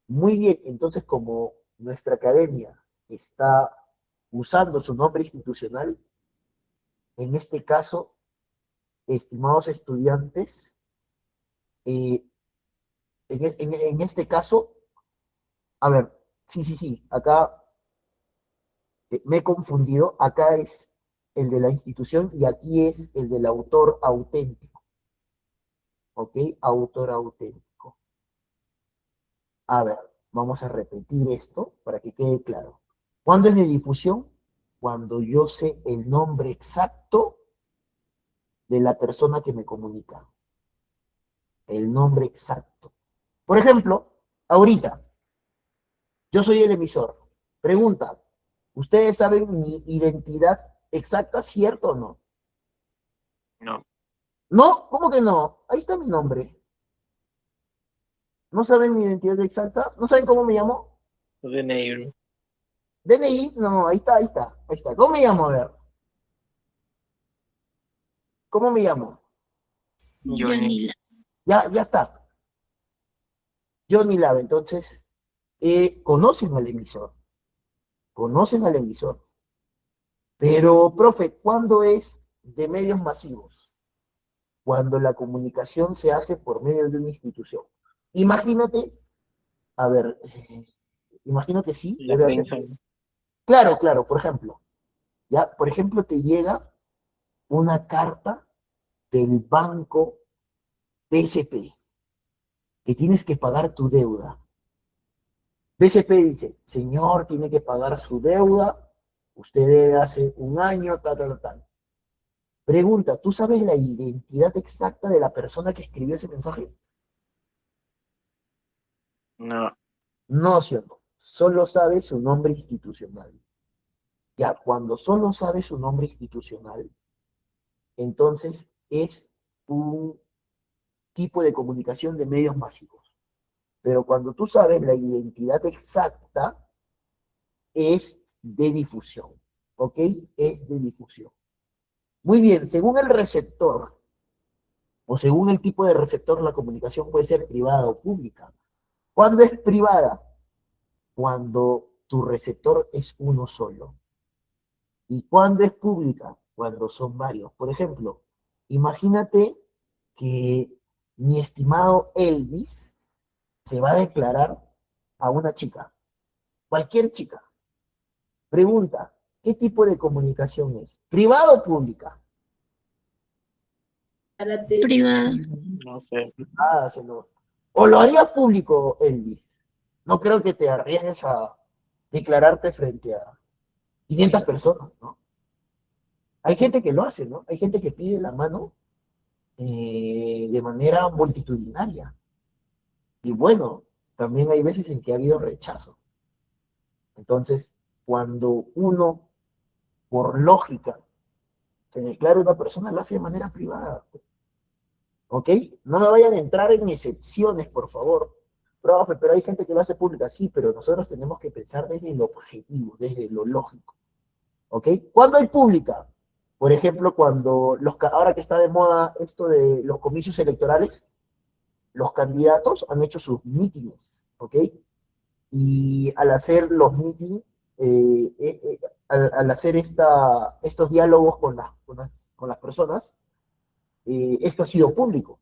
Muy bien, entonces como nuestra academia está usando su nombre institucional, en este caso, estimados estudiantes, eh, en este caso, a ver, sí, acá me he confundido, acá es el de la institución y aquí es el del autor auténtico, ¿ok? Autor auténtico. A ver, vamos a repetir esto para que quede claro. ¿Cuándo es de difusión? Cuando yo sé el nombre exacto de la persona que me comunica. El nombre exacto. Por ejemplo, ahorita, Yo soy el emisor. Pregunta, ¿ustedes saben mi identidad exacta, cierto o no? No. ¿No? ¿Cómo que no? Ahí está mi nombre. ¿No saben mi identidad exacta? ¿No saben cómo me llamo? DNI. DNI, no, ahí está, ahí está, ahí está. ¿Cómo me llamo? A ver, ¿cómo me llamo? Johnny. Johnny. Ya está. Johnny Lava, entonces, conocen al emisor, conocen al emisor. Pero, profe, ¿cuándo es de medios masivos? Cuando la comunicación se hace por medio de una institución. Imagínate, a ver, imagino que sí, La debe haber. prensa. Claro, claro, por ejemplo, ya, por ejemplo, te llega una carta del banco BCP que tienes que pagar tu deuda. BCP dice, señor, tiene que pagar su deuda, usted debe hace un año, tal, tal, tal. Pregunta, ¿tú sabes la identidad exacta de la persona que escribió ese mensaje? No. No, ¿sí o no? Solo sabe su nombre institucional. Ya, cuando solo sabe su nombre institucional, entonces es un tipo de comunicación de medios masivos. Pero cuando tú sabes la identidad exacta, es de difusión. ¿Ok? Es de difusión. Muy bien, según el receptor, o según el tipo de receptor, la comunicación puede ser privada o pública. ¿Cuándo es privada? Cuando tu receptor es uno solo. ¿Y cuándo es pública? Cuando son varios. Por ejemplo, imagínate que mi estimado Elvis se va a declarar a una chica, cualquier chica. Pregunta, ¿qué tipo de comunicación es? ¿Privada o pública? Privado. No sé. Ah, señor. ¿O lo haría público, Elvis? No creo que te arriesgues a declararte frente a 500 personas, ¿no? Hay gente que lo hace, ¿no? Hay gente que pide la mano de manera multitudinaria. Y bueno, también hay veces en que ha habido rechazo. Entonces, cuando uno, por lógica, se declara una persona, lo hace de manera privada. ¿Ok? No me vayan a entrar en excepciones, por favor. Profe, pero hay gente que lo hace pública, sí, pero nosotros tenemos que pensar desde lo objetivo, desde lo lógico. ¿Ok? ¿Cuándo hay pública? Por ejemplo, cuando ahora que está de moda esto de los comicios electorales, los candidatos han hecho sus mítines, ¿ok? Y al hacer los mítines, al hacer estos diálogos con las personas, esto ha sido público.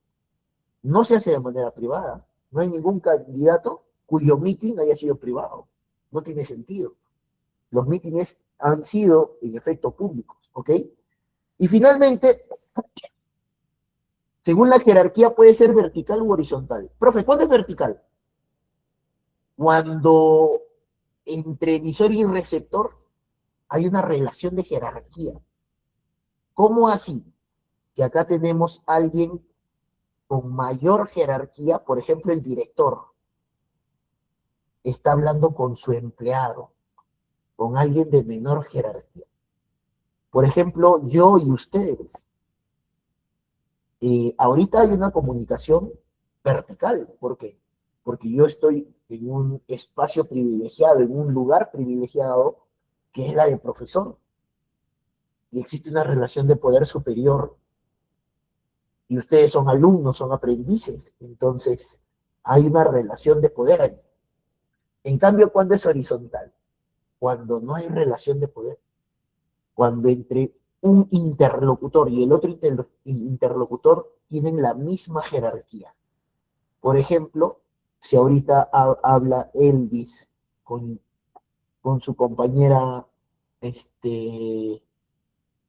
No se hace de manera privada. No hay ningún candidato cuyo mitin haya sido privado. No tiene sentido. Los mítines han sido, en efecto, públicos, ¿ok? Y finalmente, según la jerarquía, puede ser vertical u horizontal. Profe, ¿cuándo es vertical? Cuando entre emisor y receptor hay una relación de jerarquía. ¿Cómo así? Que acá tenemos a alguien con mayor jerarquía, por ejemplo, el director está hablando con su empleado, con alguien de menor jerarquía. Por ejemplo, yo y ustedes. Ahorita hay una comunicación vertical. ¿Por qué? Porque yo estoy en un espacio privilegiado, en un lugar privilegiado, que es la de profesor. Y existe una relación de poder superior y ustedes son alumnos, son aprendices, entonces hay una relación de poder ahí. En cambio, cuando es horizontal, cuando no hay relación de poder, cuando entre un interlocutor y el otro interlocutor tienen la misma jerarquía. Por ejemplo, si ahorita habla Elvis con, con su compañera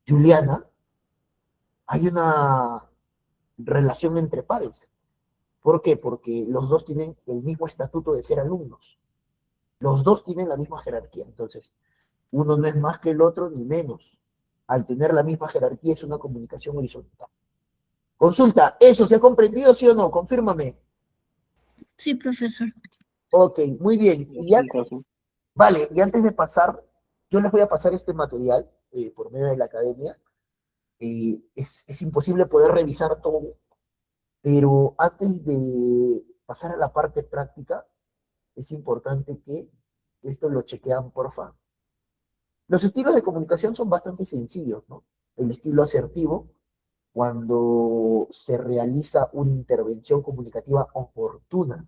Juliana, hay una relación entre pares. ¿Por qué? Porque los dos tienen el mismo estatuto de ser alumnos. Los dos tienen la misma jerarquía. Entonces, uno no es más que el otro ni menos. Al tener la misma jerarquía es una comunicación horizontal. Consulta, ¿eso se ha comprendido, sí o no? Confírmame. Sí, profesor. Ok, muy bien. Y ya, Entonces, vale, y antes de pasar, yo les voy a pasar este material por medio de la academia. Es imposible poder revisar todo, pero antes de pasar a la parte práctica, es importante que esto lo chequean, porfa. Los estilos de comunicación son bastante sencillos, ¿no? El estilo asertivo, cuando se realiza una intervención comunicativa oportuna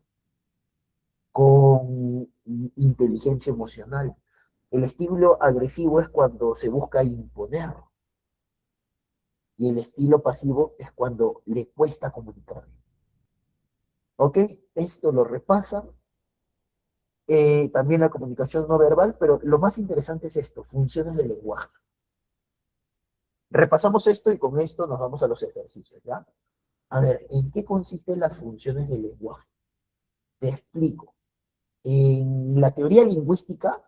con inteligencia emocional. El estilo agresivo es cuando se busca imponer y el estilo pasivo es cuando le cuesta comunicar. ¿Ok? Esto lo repasan. También la comunicación no verbal, pero lo más interesante es esto, funciones del lenguaje. Repasamos esto y con esto nos vamos a los ejercicios, ¿ya? A ver, ¿en qué consisten las funciones del lenguaje? Te explico. En la teoría lingüística,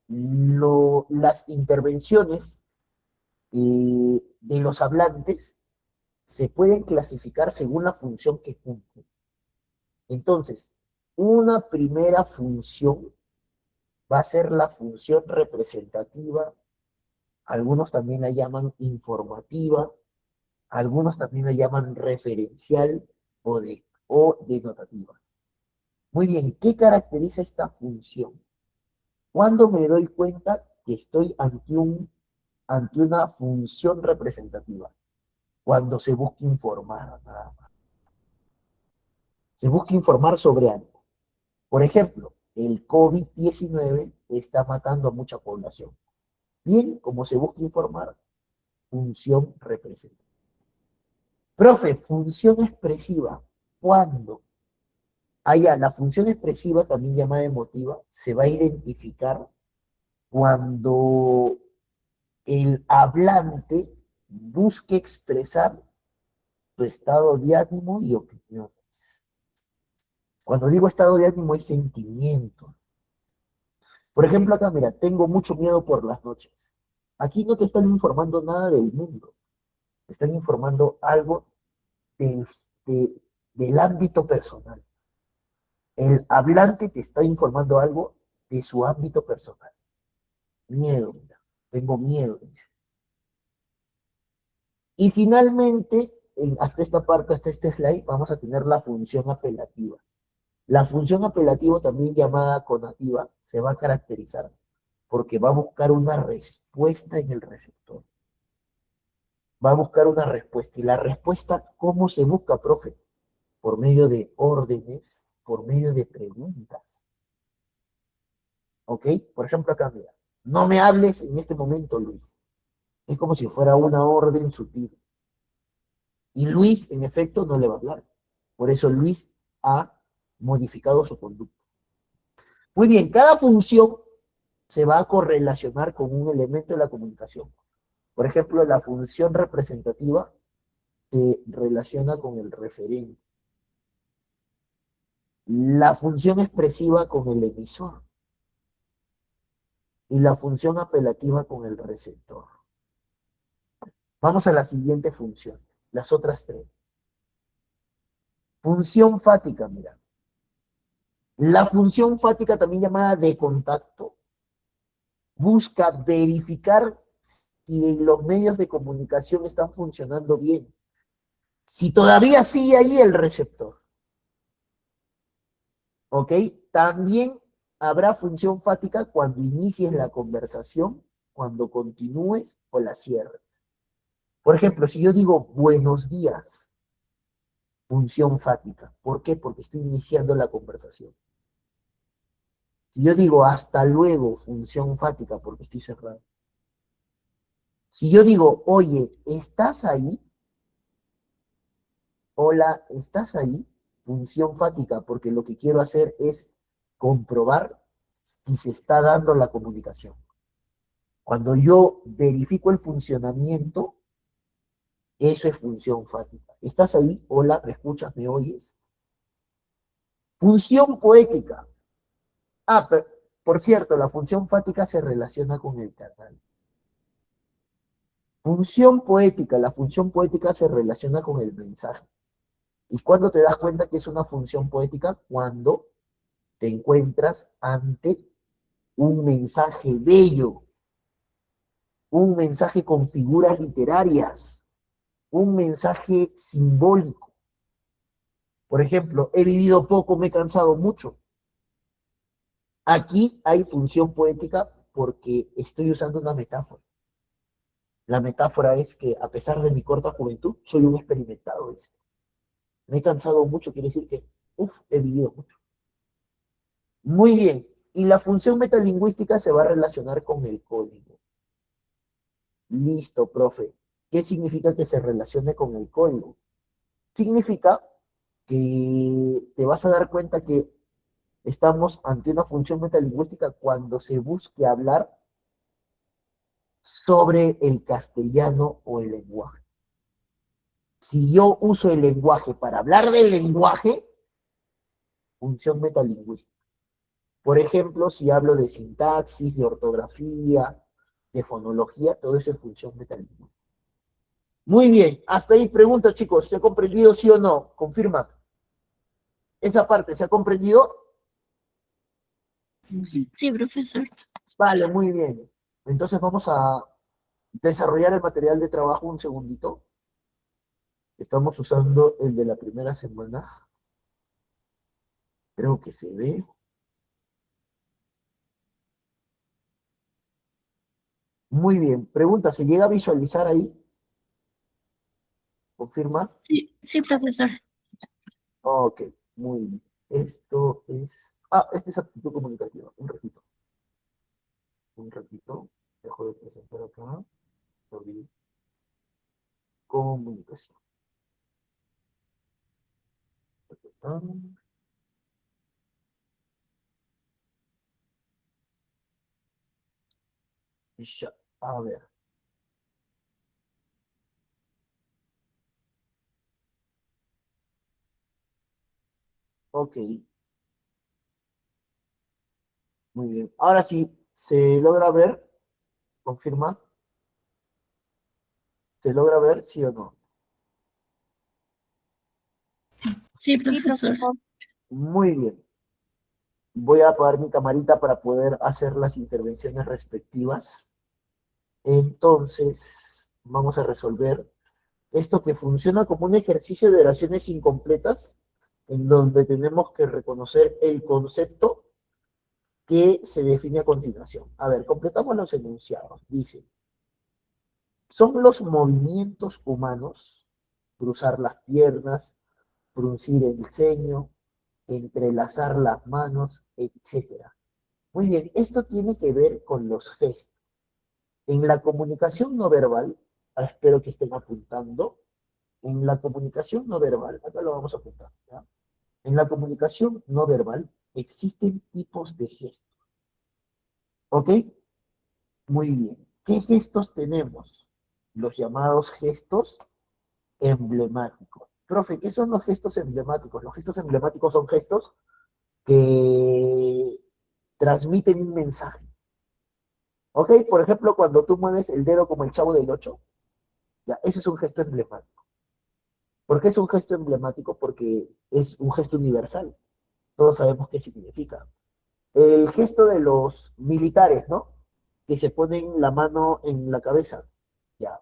las intervenciones de los hablantes se pueden clasificar según la función que cumplen. Entonces, una primera función va a ser la función representativa, algunos también la llaman informativa, algunos también la llaman referencial o denotativa. Muy bien, ¿qué caracteriza esta función? ¿Cuándo me doy cuenta que estoy ante una función representativa? Cuando se busca informar, nada más. Se busca informar sobre algo. Por ejemplo, el COVID-19 está matando a mucha población. Bien, como se busca informar, función representativa. Profe, función expresiva. ¿Cuándo? La función expresiva, también llamada emotiva, se va a identificar cuando el hablante busque expresar su estado de ánimo y opiniones. Cuando digo estado de ánimo es sentimiento. Por ejemplo, acá, mira, tengo mucho miedo por las noches. Aquí no te están informando nada del mundo, te están informando algo del, de- del ámbito personal. El hablante te está informando algo de su ámbito personal. Miedo, mira, tengo miedo. Y finalmente, hasta esta parte, hasta este slide, vamos a tener la función apelativa. La función apelativa, también llamada conativa, se va a caracterizar porque va a buscar una respuesta en el receptor. Va a buscar una respuesta. ¿Y la respuesta cómo se busca, profe? Por medio de órdenes, por medio de preguntas. ¿Ok? Por ejemplo, acá, mira, no me hables en este momento, Luis. Es como si fuera una orden sutil. Y Luis, en efecto, no le va a hablar. Por eso Luis ha modificado su conducta. Muy bien, cada función se va a correlacionar con un elemento de la comunicación. Por ejemplo, la función representativa se relaciona con el referente. La función expresiva con el emisor. Y la función apelativa con el receptor. Vamos a la siguiente función, las otras tres. Función fática, mira. La función fática, también llamada de contacto, busca verificar si los medios de comunicación están funcionando bien. Si todavía sigue ahí el receptor. ¿Ok? También habrá función fática cuando inicies la conversación, cuando continúes o la cierres. Por ejemplo, si yo digo buenos días, función fática. ¿Por qué? Porque estoy iniciando la conversación. Si yo digo hasta luego, función fática, porque estoy cerrando. Si yo digo, oye, ¿estás ahí? Hola, ¿estás ahí? Función fática, porque lo que quiero hacer es comprobar si se está dando la comunicación. Cuando yo verifico el funcionamiento, eso es función fática. ¿Estás ahí? Hola, ¿me escuchas? ¿Me oyes? Función poética. Pero, por cierto, la función fática se relaciona con el canal. Función poética. La función poética se relaciona con el mensaje. ¿Y cuándo te das cuenta que es una función poética? Cuando te encuentras ante un mensaje bello, un mensaje con figuras literarias, un mensaje simbólico. Por ejemplo, he vivido poco, me he cansado mucho. Aquí hay función poética porque estoy usando una metáfora. La metáfora es que a pesar de mi corta juventud, soy un experimentado. Dice. Me he cansado mucho, quiere decir que, he vivido mucho. Muy bien. Y la función metalingüística se va a relacionar con el código. Listo, profe. ¿Qué significa que se relacione con el código? Significa que te vas a dar cuenta que estamos ante una función metalingüística cuando se busque hablar sobre el castellano o el lenguaje. Si yo uso el lenguaje para hablar del lenguaje, función metalingüística. Por ejemplo, si hablo de sintaxis, de ortografía, de fonología, todo eso es función metalingüística. Muy bien, hasta ahí pregunta, chicos, ¿se ha comprendido sí o no? Confirma. Esa parte, ¿se ha comprendido? Sí, profesor. Vale, muy bien. Entonces vamos a desarrollar el material de trabajo un segundito. Estamos usando el de la primera semana. Creo que se ve. Muy bien. Pregunta, ¿se llega a visualizar ahí? ¿Confirma? Sí, sí, profesor. Ok, muy bien. Esto es... este es aptitud comunicativa. Un ratito. Un ratito. Dejo de presentar acá. Abrir comunicación. Ya. A ver. Ok, muy bien. Ahora sí, ¿se logra ver? ¿Confirma? ¿Se logra ver, sí o no? Sí, Sí, profesor. profesor. Muy bien. Voy a apagar mi camarita para poder hacer las intervenciones respectivas. Entonces, vamos a resolver esto que funciona como un ejercicio de oraciones incompletas, en donde tenemos que reconocer el concepto que se define a continuación. A ver, completamos los enunciados. Dice, son los movimientos humanos, cruzar las piernas, fruncir el ceño, entrelazar las manos, etcétera. Muy bien, esto tiene que ver con los gestos. En la comunicación no verbal, espero que estén apuntando, en la comunicación no verbal, acá lo vamos a apuntar, ¿ya? En la comunicación no verbal existen tipos de gestos, ¿ok? Muy bien. ¿Qué gestos tenemos? Los llamados gestos emblemáticos. Profe, ¿qué son los gestos emblemáticos? Los gestos emblemáticos son gestos que transmiten un mensaje. ¿Ok? Por ejemplo, cuando tú mueves el dedo como el Chavo del Ocho, ya, ese es un gesto emblemático. ¿Por qué es un gesto emblemático? Porque es un gesto universal. Todos sabemos qué significa. El gesto de los militares, ¿no? Que se ponen la mano en la cabeza, ya.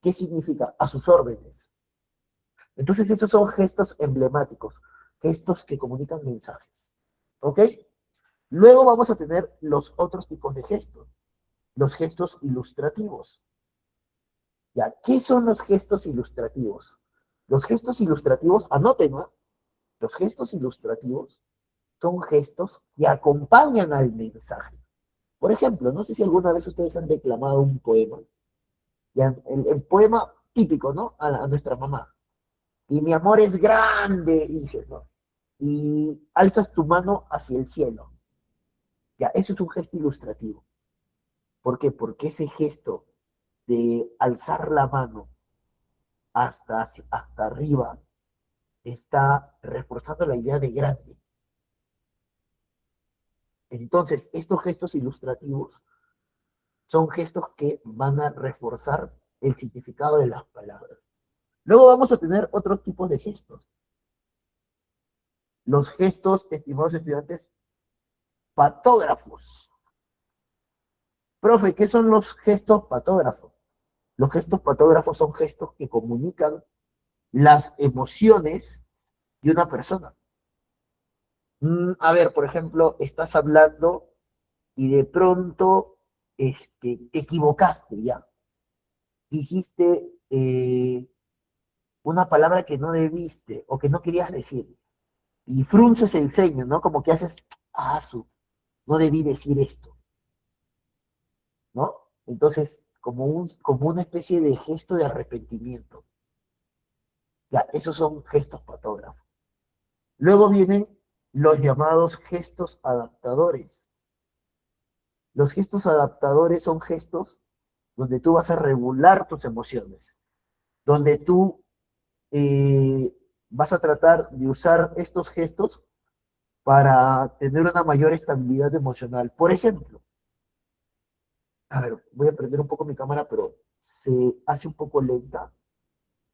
¿Qué significa? A sus órdenes. Entonces, esos son gestos emblemáticos, gestos que comunican mensajes. ¿Ok? Luego vamos a tener los otros tipos de gestos, los gestos ilustrativos. ¿Ya? ¿Qué son los gestos ilustrativos? Los gestos ilustrativos, anoten, ¿no? Los gestos ilustrativos son gestos que acompañan al mensaje. Por ejemplo, no sé si alguna vez ustedes han declamado un poema, ya, el poema típico, ¿no? A nuestra mamá. Y mi amor es grande, dices, ¿no? Y alzas tu mano hacia el cielo. Ya, eso es un gesto ilustrativo. ¿Por qué? Porque ese gesto de alzar la mano hasta arriba está reforzando la idea de grande. Entonces, estos gestos ilustrativos son gestos que van a reforzar el significado de las palabras. Luego vamos a tener otros tipos de gestos. Los gestos, estimados estudiantes, patógrafos. Profe, ¿qué son los gestos patógrafos? Los gestos patógrafos son gestos que comunican las emociones de una persona. A ver, por ejemplo, estás hablando y de pronto te equivocaste ya. Dijiste una palabra que no debiste o que no querías decir. Y frunces el ceño, ¿no? Como que haces, no debí decir esto, ¿no? Entonces, como una especie de gesto de arrepentimiento. Ya, esos son gestos patógrafos. Luego vienen los llamados gestos adaptadores. Los gestos adaptadores son gestos donde tú vas a regular tus emociones, donde tú vas a tratar de usar estos gestos para tener una mayor estabilidad emocional. Por ejemplo, a ver, voy a prender un poco mi cámara, pero se hace un poco lenta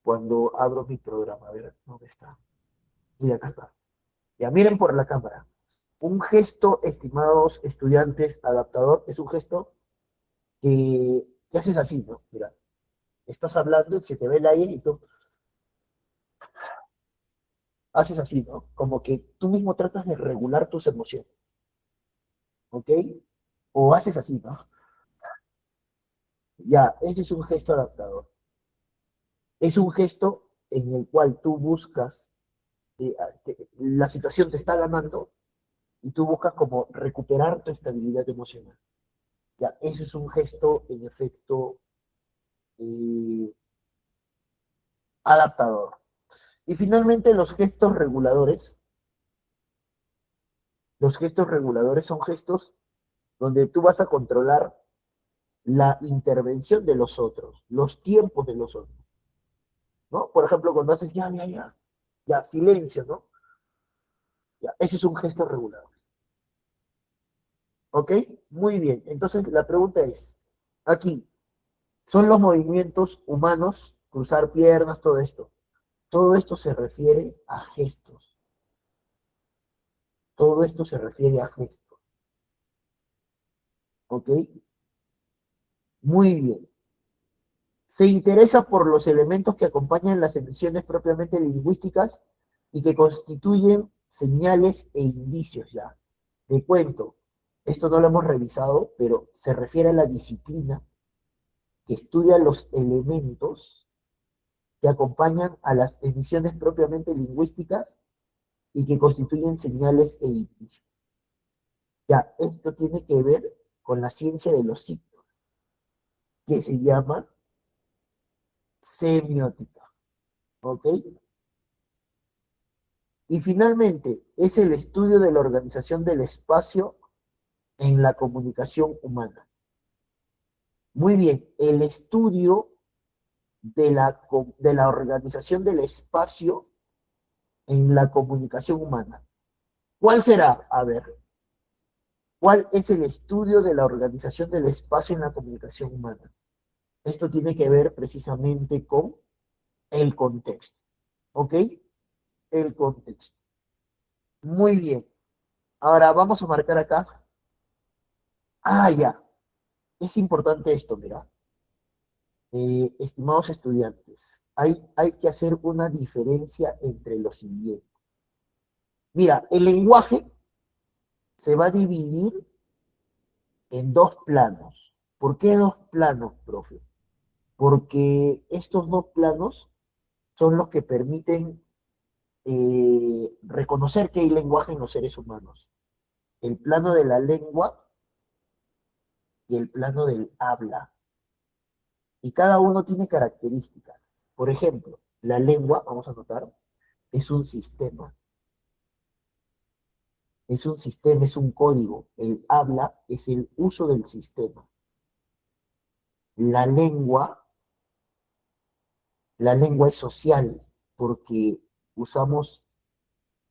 cuando abro mi programa. A ver, ¿dónde está? Y acá está. Ya miren por la cámara. Un gesto, estimados estudiantes, adaptador, es un gesto que haces así, ¿no? Mira, estás hablando y se te ve el aire y tú haces así, ¿no? Como que tú mismo tratas de regular tus emociones, ¿ok? O haces así, ¿no? Ya, ese es un gesto adaptador. Es un gesto en el cual tú buscas, la situación te está ganando y tú buscas como recuperar tu estabilidad emocional. Ya, ese es un gesto en efecto eh, adaptador. Y finalmente los gestos reguladores son gestos donde tú vas a controlar la intervención de los otros, los tiempos de los otros, ¿no? Por ejemplo, cuando haces ya, silencio, ¿no? Ya, ese es un gesto regulador. ¿Ok? Muy bien. Entonces la pregunta es, aquí, ¿son los movimientos humanos, cruzar piernas, todo esto? Todo esto se refiere a gestos. Todo esto se refiere a gestos. ¿Ok? Muy bien. Se interesa por los elementos que acompañan las emisiones propiamente lingüísticas y que constituyen señales e indicios ya. Te cuento, esto no lo hemos revisado, pero se refiere a la disciplina que estudia los elementos que acompañan a las emisiones propiamente lingüísticas y que constituyen señales e indicios. Ya, esto tiene que ver con la ciencia de los signos, que se llama semiótica, ¿ok? Y finalmente, es el estudio de la organización del espacio en la comunicación humana. Muy bien, el estudio de la organización del espacio en la comunicación humana. ¿Cuál será? A ver, ¿cuál es el estudio de la organización del espacio en la comunicación humana? Esto tiene que ver precisamente con el contexto, ¿ok? El contexto. Muy bien. Ahora vamos a marcar acá. Ya. Es importante esto, mira. Estimados estudiantes, hay que hacer una diferencia entre los siguientes. Mira, el lenguaje se va a dividir en dos planos. ¿Por qué dos planos, profe? Porque estos dos planos son los que permiten reconocer que hay lenguaje en los seres humanos. El plano de la lengua y el plano del habla. Y cada uno tiene características. Por ejemplo, la lengua, vamos a notar, es un sistema. Es un sistema, es un código. El habla es el uso del sistema. La lengua, la lengua es social porque usamos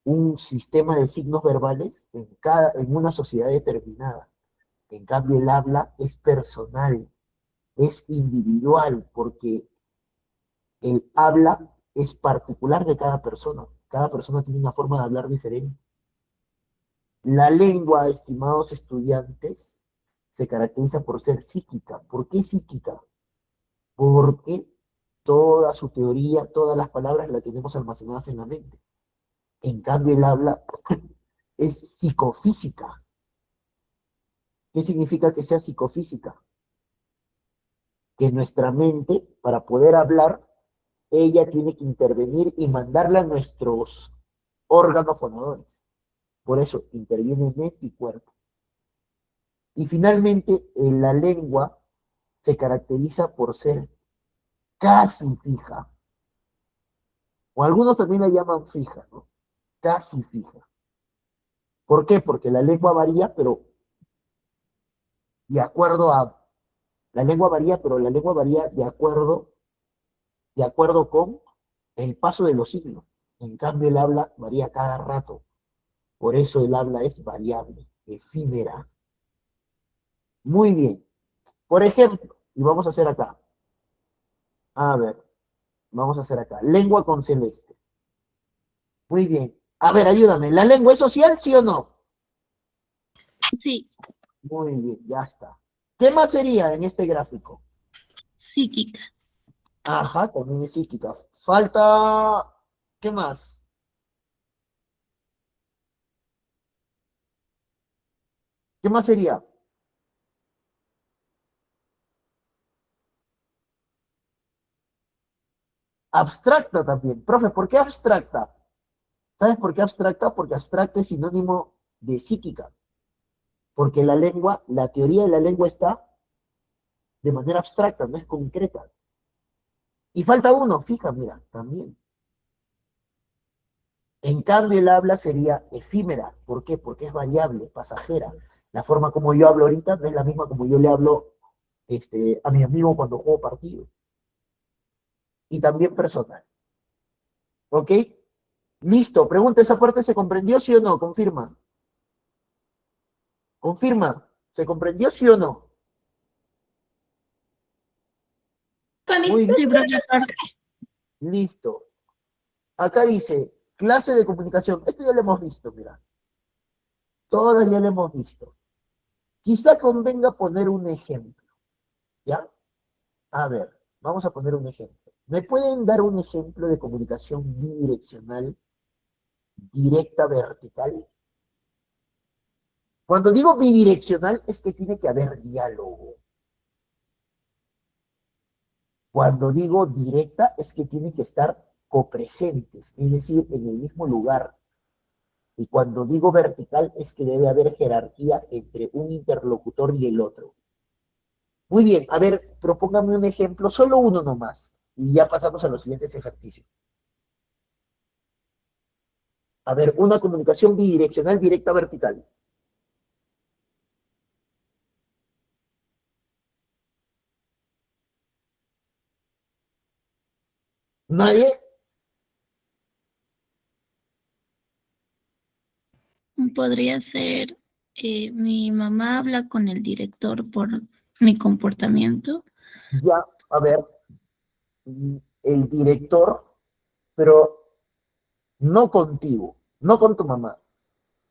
un sistema de signos verbales en una sociedad determinada. En cambio, el habla es personal, es individual, porque el habla es particular de cada persona. Cada persona tiene una forma de hablar diferente. La lengua, estimados estudiantes, se caracteriza por ser psíquica. ¿Por qué psíquica? Porque toda su teoría, todas las palabras las tenemos almacenadas en la mente. En cambio, el habla es psicofísica. ¿Qué significa que sea psicofísica? Que nuestra mente, para poder hablar, ella tiene que intervenir y mandarle a nuestros órganos fonadores. Por eso interviene mente y cuerpo. Y finalmente, la lengua se caracteriza por ser casi fija. O algunos también la llaman fija, ¿no? Casi fija. ¿Por qué? Porque la lengua varía, pero de acuerdo a... La lengua varía, pero la lengua varía de acuerdo con el paso de los siglos. En cambio, el habla varía cada rato. Por eso el habla es variable, efímera. Muy bien. Por ejemplo, y vamos a hacer acá. A ver, vamos a hacer acá. Lengua con celeste. Muy bien. A ver, ayúdame. ¿La lengua es social, sí o no? Sí, Muy bien, ya está. ¿Qué más sería en este gráfico? psíquica. Ajá, también es psíquica. Falta... ¿Qué más? ¿Qué más sería? Abstracta también. Profe, ¿por qué abstracta? ¿Sabes por qué abstracta? Porque abstracta es sinónimo de psíquica. Porque la lengua, la teoría de la lengua está de manera abstracta, no es concreta. Y falta uno, fija, mira, también. En cambio, el habla sería efímera. ¿Por qué? Porque es variable, pasajera. La forma como yo hablo ahorita no es la misma como yo le hablo a mi amigo cuando juego partido. Y también personal. ¿Ok? Listo. Pregunta, ¿esa parte se comprendió, sí o no? Confirma. Confirma. ¿Se comprendió, sí o no? Muy bien. Sí, profesor. Listo. Acá dice, clase de comunicación. Esto ya lo hemos visto, mira. Todas ya lo hemos visto. Quizá convenga poner un ejemplo. ¿Ya? A ver, vamos a poner un ejemplo. ¿Me pueden dar un ejemplo de comunicación bidireccional, directa, vertical? Cuando digo bidireccional es que tiene que haber diálogo. Cuando digo directa es que tiene que estar copresentes, es decir, en el mismo lugar. Y cuando digo vertical es que debe haber jerarquía entre un interlocutor y el otro. Muy bien, a ver, propóngame un ejemplo, solo uno nomás, y ya pasamos a los siguientes ejercicios. A ver, una comunicación bidireccional directa vertical. ¿Nadie? Podría ser, mi mamá habla con el director por mi comportamiento. Ya, a ver, el director, pero no contigo, no con tu mamá,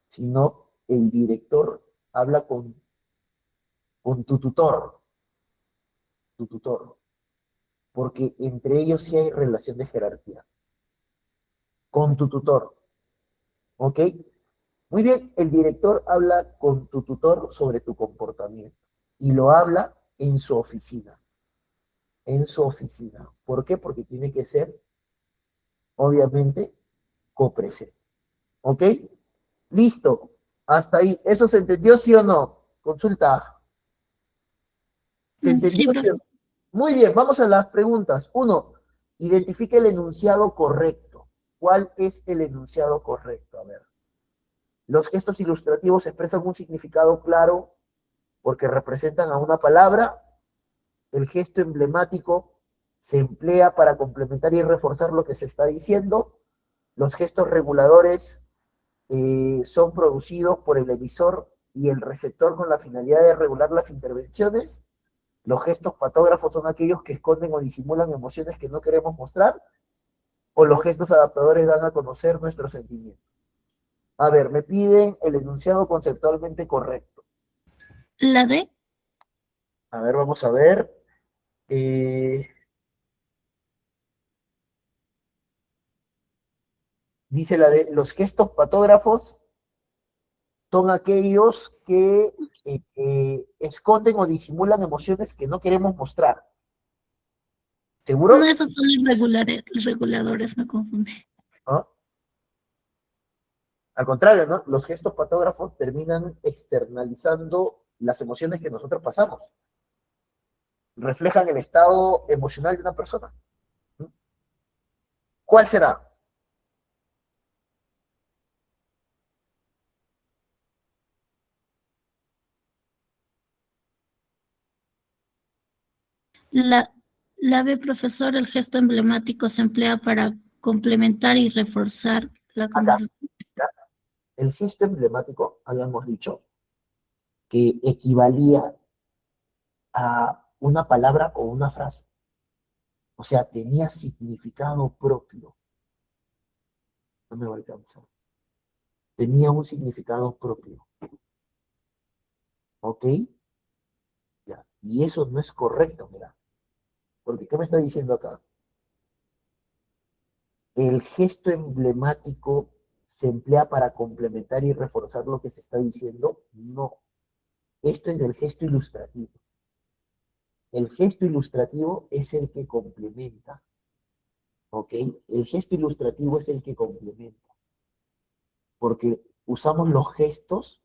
sino el director habla con tu tutor, porque entre ellos sí hay relación de jerarquía, con tu tutor, ¿ok? Muy bien, el director habla con tu tutor sobre tu comportamiento y lo habla en su oficina. ¿Por qué? Porque tiene que ser, obviamente, copresente, ¿ok? Listo, hasta ahí. ¿Eso se entendió, sí o no? Consulta. ¿Se entendió, Sí, sí o profesor. no? Muy bien, vamos a las preguntas. Uno, identifique el enunciado correcto. ¿Cuál es el enunciado correcto? A ver. Los gestos ilustrativos expresan un significado claro porque representan a una palabra. El gesto emblemático se emplea para complementar y reforzar lo que se está diciendo. Los gestos reguladores son producidos por el emisor y el receptor con la finalidad de regular las intervenciones. Los gestos patógrafos son aquellos que esconden o disimulan emociones que no queremos mostrar, o los gestos adaptadores dan a conocer nuestros sentimientos. A ver, me piden el enunciado conceptualmente correcto. La D. A ver, vamos a ver. Eh, dice la de los gestos patógrafos son aquellos que esconden o disimulan emociones que no queremos mostrar. No, ¿Seguros? esos son los reguladores, me confundí. ¿Ah? Al contrario, ¿no? Los gestos patógrafos terminan externalizando las emociones que nosotros pasamos. Reflejan el estado emocional de una persona. ¿Cuál será? La, la B, profesor, el gesto emblemático se emplea para complementar y reforzar la Acá. conversación. El gesto emblemático, habíamos dicho, que equivalía a una palabra o una frase. O sea, tenía significado propio. No me va a alcanzar. Tenía un significado propio. ¿Ok? Ya. Y eso no es correcto, mira. Porque, ¿qué me está diciendo acá? El gesto emblemático se emplea para complementar y reforzar lo que se está diciendo. No. Esto es del gesto ilustrativo. El gesto ilustrativo es el que complementa. ¿Ok? El gesto ilustrativo es el que complementa. Porque usamos los gestos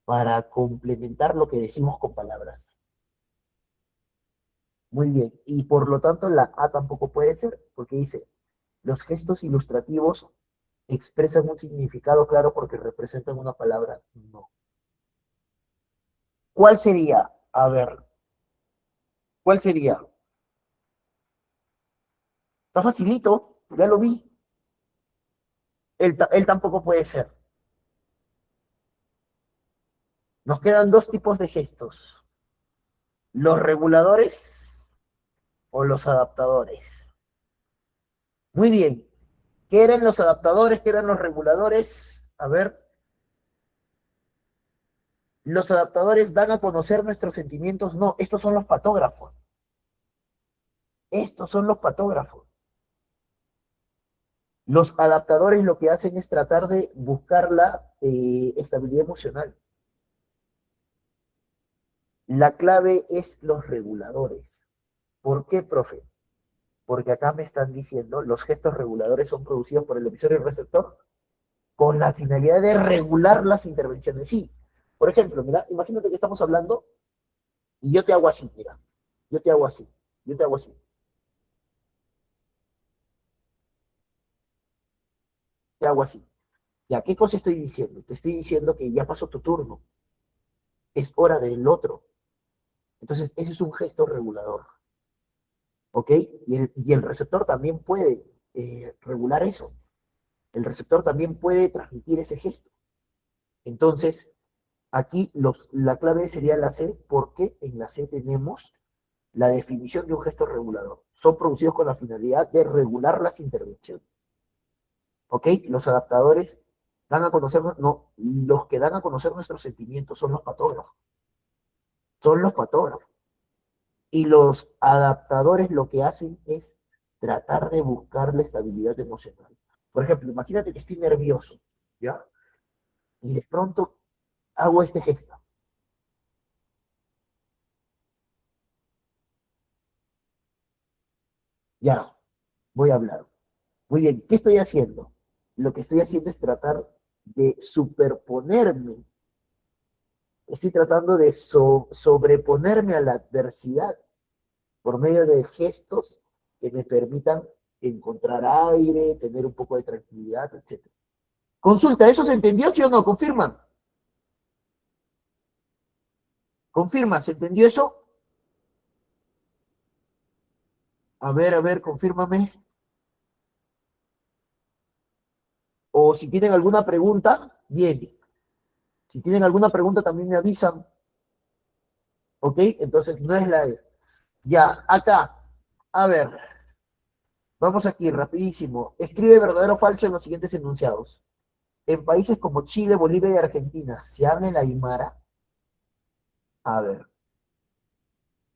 para complementar lo que decimos con palabras. Muy bien. Y por lo tanto la A tampoco puede ser, porque dice, los gestos ilustrativos expresan un significado claro porque representan una palabra. No. ¿Cuál sería? A ver, ¿cuál sería? Está facilito, ya lo vi. Él tampoco puede ser. Nos quedan dos tipos de gestos. Los reguladores o los adaptadores. Muy bien. ¿Qué eran los adaptadores? ¿Qué eran los reguladores? A ver, los adaptadores dan a conocer nuestros sentimientos. No, estos son los patógrafos. Estos son los patógrafos. Los adaptadores lo que hacen es tratar de buscar la estabilidad emocional. La clave es los reguladores. ¿Por qué, profe? Porque acá me están diciendo, los gestos reguladores son producidos por el emisor y el receptor con la finalidad de regular las intervenciones. Sí, por ejemplo, mira, imagínate que estamos hablando y yo te hago así, mira, yo te hago así, yo te hago así, te hago así. Ya, ¿qué cosa estoy diciendo? Te estoy diciendo que ya pasó tu turno, es hora del otro. Entonces, ese es un gesto regulador, ¿ok? Y el receptor también puede regular eso. El receptor también puede transmitir ese gesto. Entonces, aquí la clave sería la C, porque en la C tenemos la definición de un gesto regulador. Son producidos con la finalidad de regular las intervenciones. ¿Ok? Los adaptadores dan a conocer, no, los que dan a conocer nuestros sentimientos son los patógrafos. Son los patógrafos. Y los adaptadores lo que hacen es tratar de buscar la estabilidad emocional. Por ejemplo, imagínate que estoy nervioso, ¿ya? Y de pronto hago este gesto. Ya, voy a hablar. Muy bien, ¿qué estoy haciendo? Lo que estoy haciendo es tratar de superponerme. Estoy tratando de sobreponerme a la adversidad por medio de gestos que me permitan encontrar aire, tener un poco de tranquilidad, etc. Consulta, ¿eso se entendió, sí o no? Confirma. Confirma, ¿se entendió eso? A ver, confírmame. O si tienen alguna pregunta, bien. Si tienen alguna pregunta, también me avisan. ¿Ok? Entonces no es la E. Ya, acá. A ver, vamos aquí, rapidísimo. Escribe verdadero o falso en los siguientes enunciados. en países como Chile, Bolivia y Argentina se habla el aymara, a ver,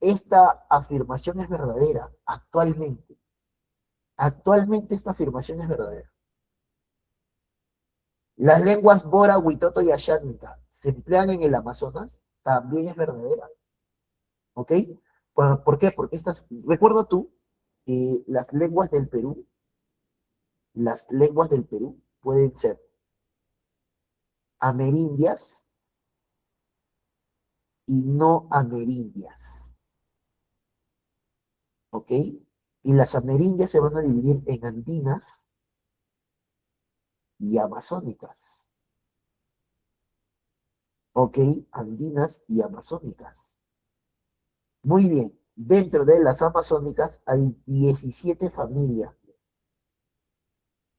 esta afirmación es verdadera actualmente. Actualmente esta afirmación es verdadera. Las lenguas bora, huitoto y ayánica se emplean en el Amazonas, también es verdadera. ¿Ok? ¿Por qué? Porque recuerda tú que las lenguas del Perú pueden ser amerindias y no amerindias. ¿Ok? Y las amerindias se van a dividir en andinas y amazónicas. ¿Ok? Andinas y amazónicas. Muy bien. Dentro de las amazónicas hay 17 familias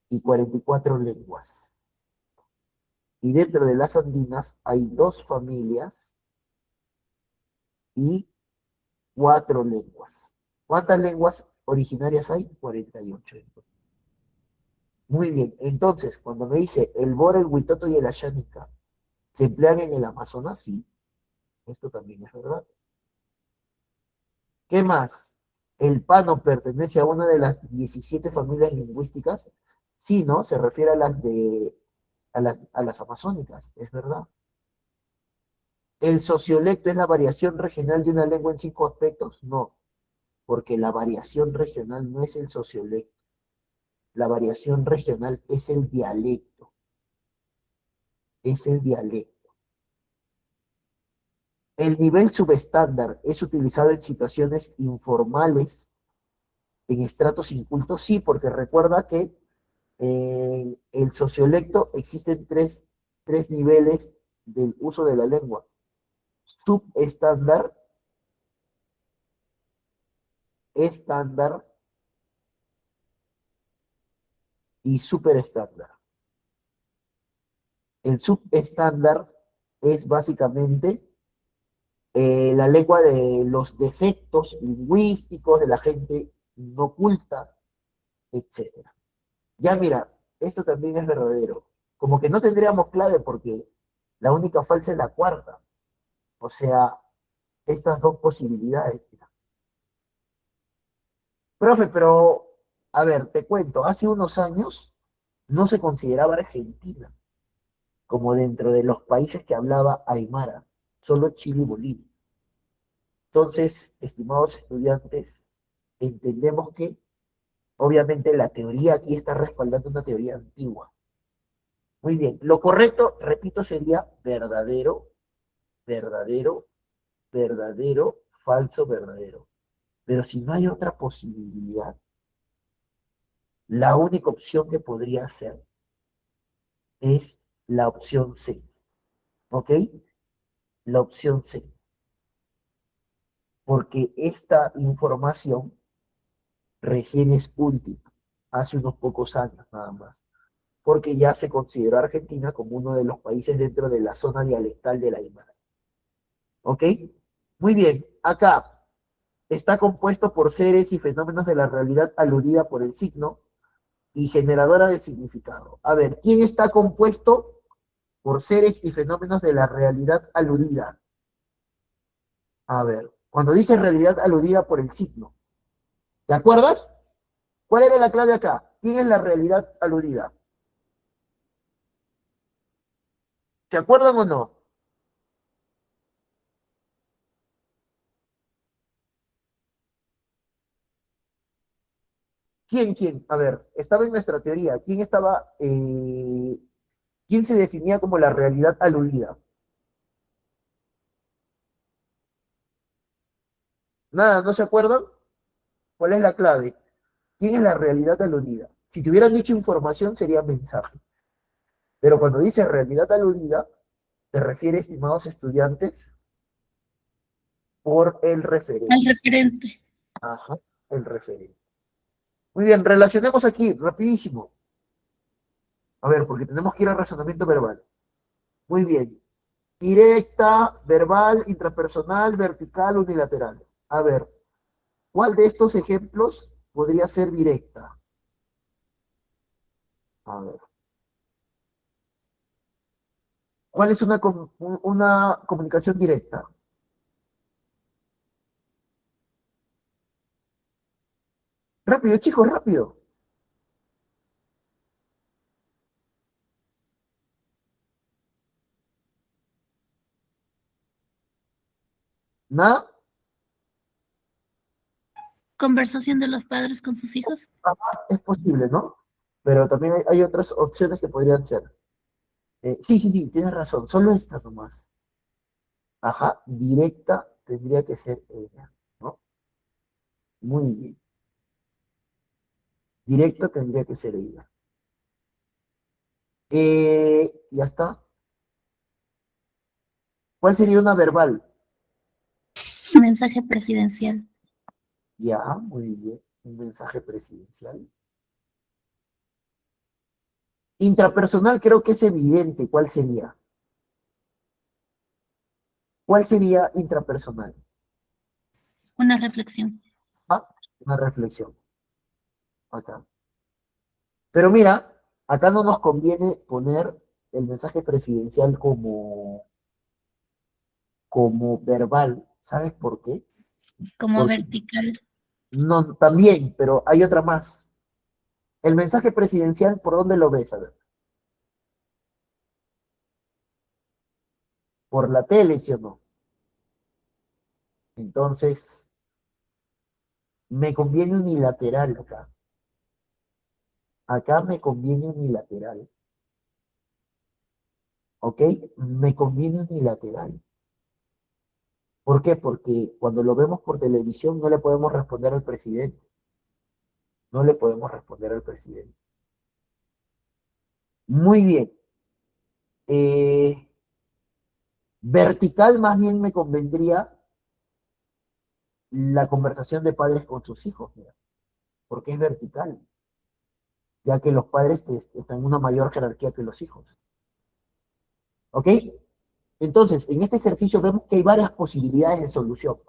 y 44 lenguas. Y dentro de las andinas hay 2 familias y 4 lenguas. ¿Cuántas lenguas originarias hay? 48. Muy bien. Entonces, cuando me dice el bora, el huitoto y el ayánica, ¿se emplean en el Amazonas? Sí. Esto también es verdad. ¿Qué más? ¿El pano pertenece a una de las 17 familias lingüísticas? Sí, ¿no? Se refiere a las amazónicas, es verdad. ¿El sociolecto es la variación regional de una lengua en 5 aspectos? No, porque la variación regional no es el sociolecto. La variación regional es el dialecto. Es el dialecto. El nivel subestándar es utilizado en situaciones informales, en estratos incultos, sí, porque recuerda que en el sociolecto existen tres niveles del uso de la lengua. Subestándar, estándar y superestándar. El subestándar es básicamente la lengua de los defectos lingüísticos de la gente no culta, etcétera. Ya mira, esto también es verdadero. Como que no tendríamos clave porque la única falsa es la cuarta. O sea, estas dos posibilidades. Profe, pero, a ver, te cuento, hace unos años no se consideraba Argentina como dentro de los países que hablaba Aymara, solo Chile y Bolivia. Entonces, estimados estudiantes, entendemos que obviamente la teoría aquí está respaldando una teoría antigua. Muy bien, lo correcto, repito, sería verdadero, verdadero, verdadero, falso, verdadero. Pero si no hay otra posibilidad, la única opción que podría ser es la opción C. ¿Ok? La opción C. Porque esta información recién es última, hace unos pocos años nada más. Porque ya se consideró a Argentina como uno de los países dentro de la zona dialectal de la Aymara. ¿Ok? Muy bien, acá está compuesto por seres y fenómenos de la realidad aludida por el signo y generadora de significado. A ver, ¿quién está compuesto por seres y fenómenos de la realidad aludida? A ver, cuando dice realidad aludida por el signo, ¿te acuerdas? ¿Cuál era la clave acá? ¿Quién es la realidad aludida? ¿Se acuerdan o no? ¿Quién? A ver, estaba en nuestra teoría. ¿Quién se definía como la realidad aludida? Nada, ¿no se acuerdan? ¿Cuál es la clave? ¿Quién es la realidad aludida? Si te hubieran dicho información sería mensaje. Pero cuando dice realidad aludida, te refiere, estimados estudiantes, por el Al referente. referente. Ajá, el referente. Muy bien, relacionemos aquí, rapidísimo. A ver, porque tenemos que ir al razonamiento verbal. Muy bien. Directa, verbal, intrapersonal, vertical, unilateral. A ver, ¿cuál de estos ejemplos podría ser directa? A ver. ¿Cuál es una comunicación directa? Rápido, chicos, rápido. ¿Nada? Conversación de los padres con sus hijos. Es posible, ¿no? Pero también hay otras opciones que podrían ser. Sí, sí, sí, tienes razón, solo esta nomás. Ajá, directa tendría que ser ella, ¿no? Muy bien. Directa tendría que ser ella. Ya está. ¿Cuál sería una verbal? Mensaje presidencial. Ya, muy bien. Un mensaje presidencial. Intrapersonal creo que es evidente. ¿Cuál sería? ¿Cuál sería intrapersonal? Una reflexión. Ah, una reflexión. Acá. Pero mira, acá no nos conviene poner el mensaje presidencial como verbal. ¿Sabes por qué? Como Porque vertical. no, también, pero hay otra más. El mensaje presidencial, ¿por dónde lo ves? A ver, por la tele, ¿sí o no? Entonces, me conviene unilateral acá. Acá me conviene unilateral. ¿Ok? Me conviene unilateral. ¿Por qué? Porque cuando lo vemos por televisión no le podemos responder al presidente. No le podemos responder al presidente. Muy bien. Eh, Vertical más bien me convendría la conversación de padres con sus hijos, mira, porque es vertical, ya que los padres están en una mayor jerarquía que los hijos. ¿Ok? Entonces, en este ejercicio vemos que hay varias posibilidades de solución,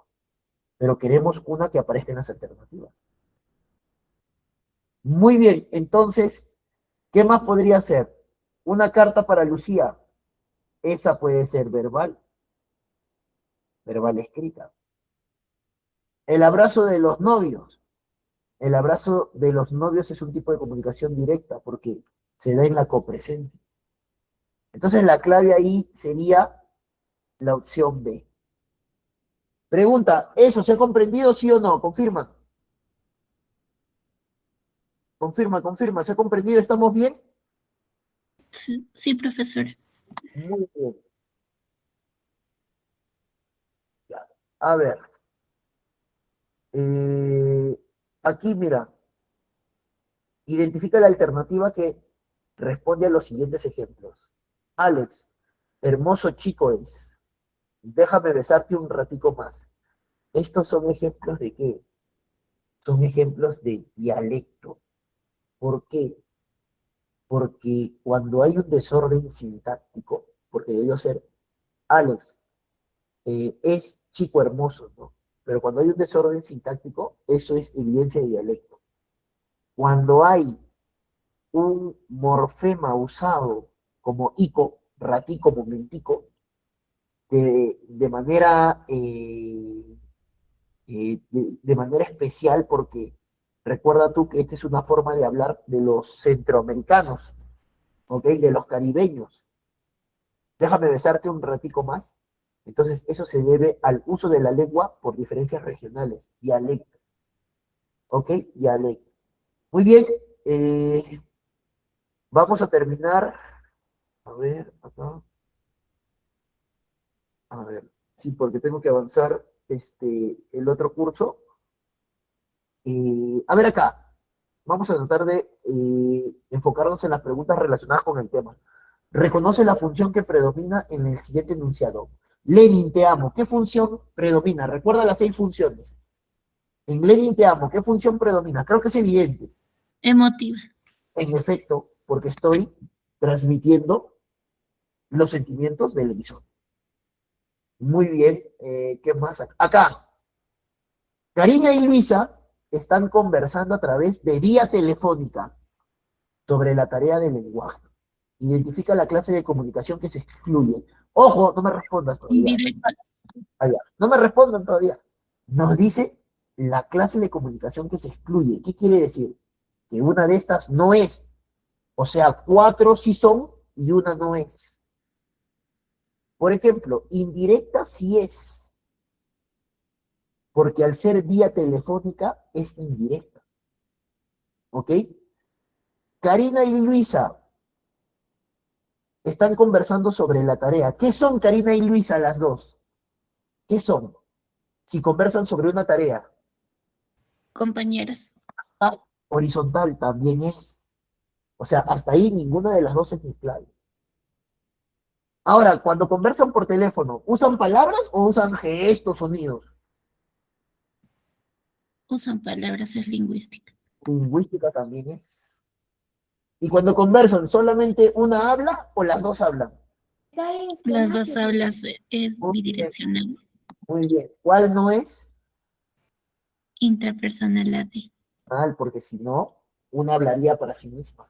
pero queremos una que aparezca en las alternativas. Muy bien, entonces, ¿qué más podría ser? Una carta para Lucía. Esa puede ser verbal, verbal escrita. El abrazo de los novios. El abrazo de los novios es un tipo de comunicación directa porque se da en la copresencia. Entonces la clave ahí sería la opción B. Pregunta, ¿eso se ha comprendido sí o no? Confirma. Confirma, confirma. ¿Se ha comprendido? ¿Estamos bien? Sí, sí, profesora. Muy bien. Ya. A ver. eh, Aquí, mira, identifica la alternativa que responde a los siguientes ejemplos. Alex, hermoso chico es. Déjame besarte un ratico más. Estos son ejemplos de qué? Son ejemplos de dialecto. ¿Por qué? Porque cuando hay un desorden sintáctico, porque debió ser Alex, es chico hermoso, ¿no? Pero cuando hay un desorden sintáctico, eso es evidencia de dialecto. Cuando hay un morfema usado como ico, ratico, momentico, de manera de manera especial porque recuerda tú que esta es una forma de hablar de los centroamericanos, ¿ok? De los caribeños. Déjame besarte un ratico más. Entonces, eso se debe al uso de la lengua por diferencias regionales, dialecto, ¿ok? Dialecto. Muy bien, vamos a terminar. A ver, acá. A ver, sí, porque tengo que avanzar el otro curso. A ver acá, vamos a tratar de enfocarnos en las preguntas relacionadas con el tema. Reconoce la función que predomina en el siguiente enunciado. Lenin, te amo. ¿Qué función predomina? Recuerda las 6 funciones. En Lenin, te amo. ¿Qué función predomina? Creo que es evidente. Emotiva. En efecto, porque estoy transmitiendo los sentimientos del emisor. Muy bien. ¿Qué más? Acá. Karina y Luisa están conversando a través de vía telefónica sobre la tarea del lenguaje. Identifica la clase de comunicación que se excluye. Ojo, no me respondas todavía. Indirecta. Allá. No me respondan todavía. Nos dice la clase de comunicación que se excluye. ¿Qué quiere decir? Que una de estas no es. O sea, 4 sí son y una no es. Por ejemplo, indirecta sí es. Porque al ser vía telefónica es indirecta. ¿Ok? Karina y Luisa están conversando sobre la tarea. ¿Qué son Karina y Luisa las dos? ¿Qué son? Si conversan sobre una tarea. Compañeras. Ah, horizontal también es. O sea, hasta ahí ninguna de las dos es clave. Ahora, cuando conversan por teléfono, ¿usan palabras o usan gestos, sonidos? Usan palabras, es lingüística. Lingüística también es. Y cuando conversan, ¿solamente una habla o las dos hablan? Las dos hablas es Muy bien, bidireccional. muy bien. ¿Cuál no es? Intrapersonal AD. Mal, porque si no, una hablaría para sí misma.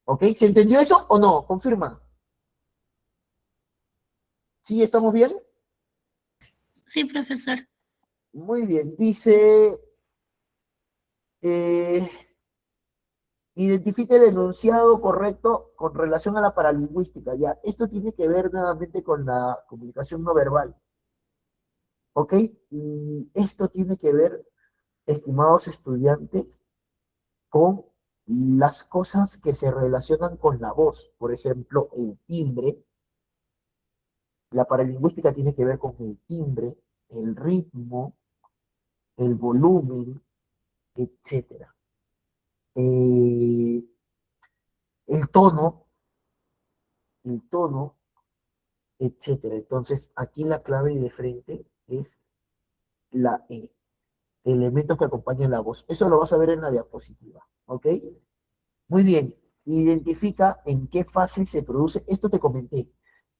¿Ok? ¿Se entendió eso o no? Confirma. ¿Sí estamos bien? Sí, profesor. Muy bien. Dice, identifique el enunciado correcto con relación a la paralingüística. Ya, esto tiene que ver nuevamente con la comunicación no verbal. ¿Ok? Y esto tiene que ver, estimados estudiantes, con las cosas que se relacionan con la voz. Por ejemplo, el timbre. La paralingüística tiene que ver con el timbre, el ritmo, el volumen, etcétera. Eh, el tono, etcétera. Entonces, aquí la clave de frente es la E, elementos que acompañan la voz. Eso lo vas a ver en la diapositiva, ¿ok? Muy bien. Identifica en qué fase se produce, esto te comenté,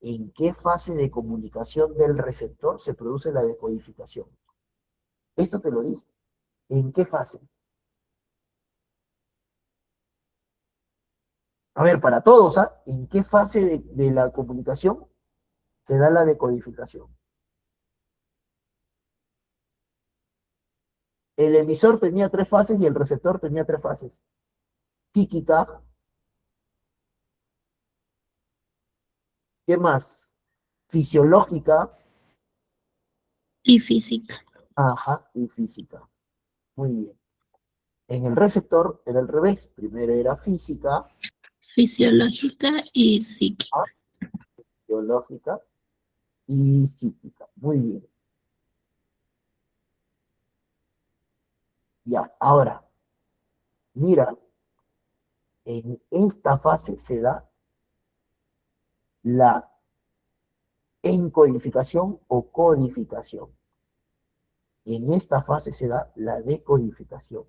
en qué fase de comunicación del receptor se produce la decodificación. Esto te lo dice. ¿En qué fase? A ver, para todos, ¿ah? ¿En qué fase de la comunicación se da la decodificación? El emisor tenía 3 fases y el receptor tenía 3 fases. Psíquica, ¿qué más? Fisiológica, Y física. ajá, y física. Muy bien. En el receptor era al revés. Primero era física, Fisiológica y psíquica. biológica y psíquica. Muy bien. Ya, ahora, mira, en esta fase se da la encodificación o codificación. En esta fase se da la decodificación.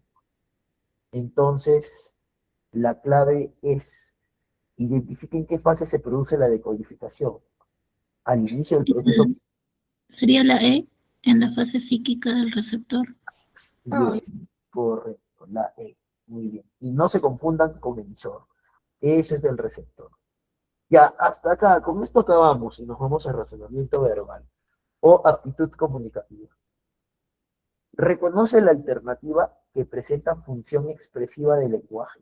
Entonces, la clave es, identifica en qué fase se produce la decodificación. Al inicio del proceso, Sería la E en la fase psíquica del receptor. yes, correcto, la E. Muy bien. Y no se confundan con emisor. Eso es del receptor. Ya, hasta acá, con esto acabamos y nos vamos al razonamiento verbal o aptitud comunicativa. Reconoce la alternativa que presenta función expresiva del lenguaje.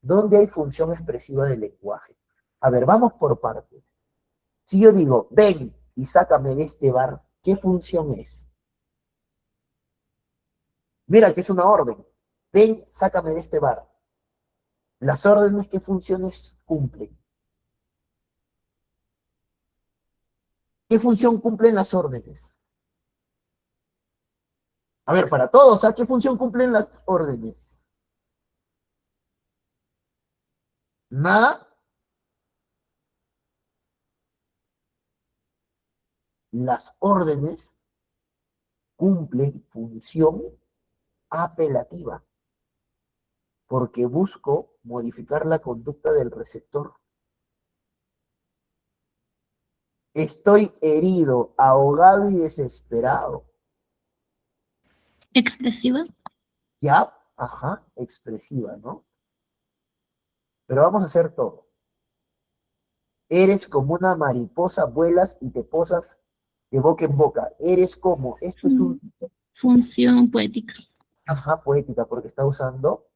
¿Dónde hay función expresiva del lenguaje? A ver, vamos por partes. Si yo digo, ven y sácame de este bar, ¿qué función es? Mira que es una orden. Ven, sácame de este bar. Las órdenes, ¿qué funciones cumplen? ¿Qué función cumplen las órdenes? A ver, para todos, ¿a qué función cumplen las órdenes? Nada. Las órdenes cumplen función apelativa, porque busco modificar la conducta del receptor. Estoy herido, ahogado y desesperado. Expresiva. Ya, ajá, expresiva, ¿no? Pero vamos a hacer todo. Eres como una mariposa, vuelas y te posas de boca en boca. Eres como, esto es un, Función poética. ajá, poética, porque está usando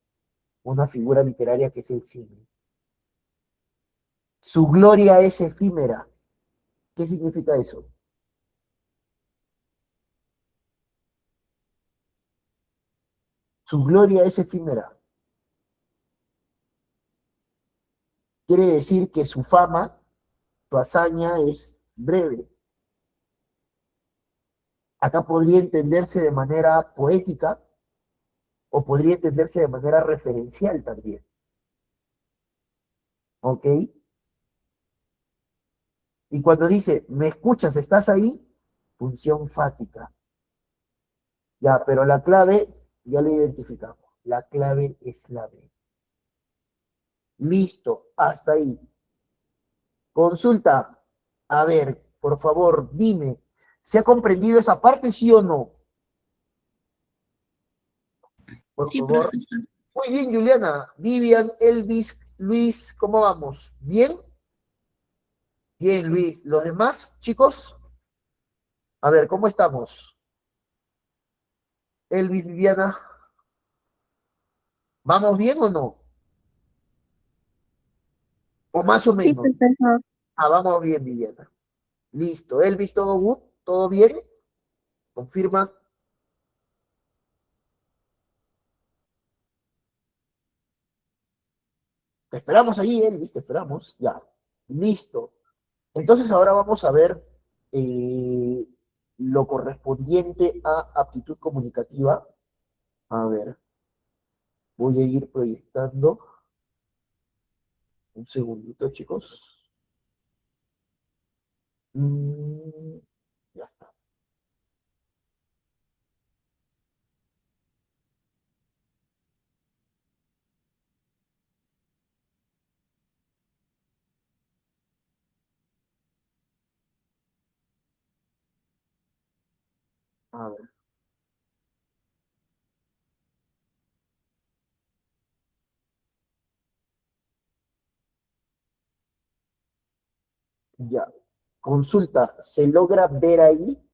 una figura literaria que es el cine. Su gloria es efímera. ¿Qué significa eso? Su gloria es efímera. Quiere decir que su fama, su hazaña es breve. Acá podría entenderse de manera poética o podría entenderse de manera referencial también. ¿Ok? Y cuando dice, ¿me escuchas? ¿Estás ahí? Función fática. Ya, pero la clave ya la identificamos. La clave es la B. Listo, hasta ahí. Consulta. A ver, por favor, dime, ¿se ha comprendido esa parte, sí o no? Por Sí, favor. profesor. Muy bien, Juliana. Vivian, Elvis, Luis, ¿cómo vamos? ¿Bien? Bien, Luis. ¿Los demás, chicos? A ver, ¿cómo estamos? Elvis, Viviana, ¿vamos bien o no? O más o Sí, menos. profesor. Ah, vamos bien, Viviana. Listo. Elvis, ¿todo good? ¿Todo bien? Confirma. Te esperamos ahí, Elvis, te esperamos. Ya. Listo. Entonces ahora vamos a ver eh, lo correspondiente a aptitud comunicativa. A ver, voy a ir proyectando. Un segundito, chicos. Mm, ya está. A ver, ya. Consulta, ¿se logra ver ahí?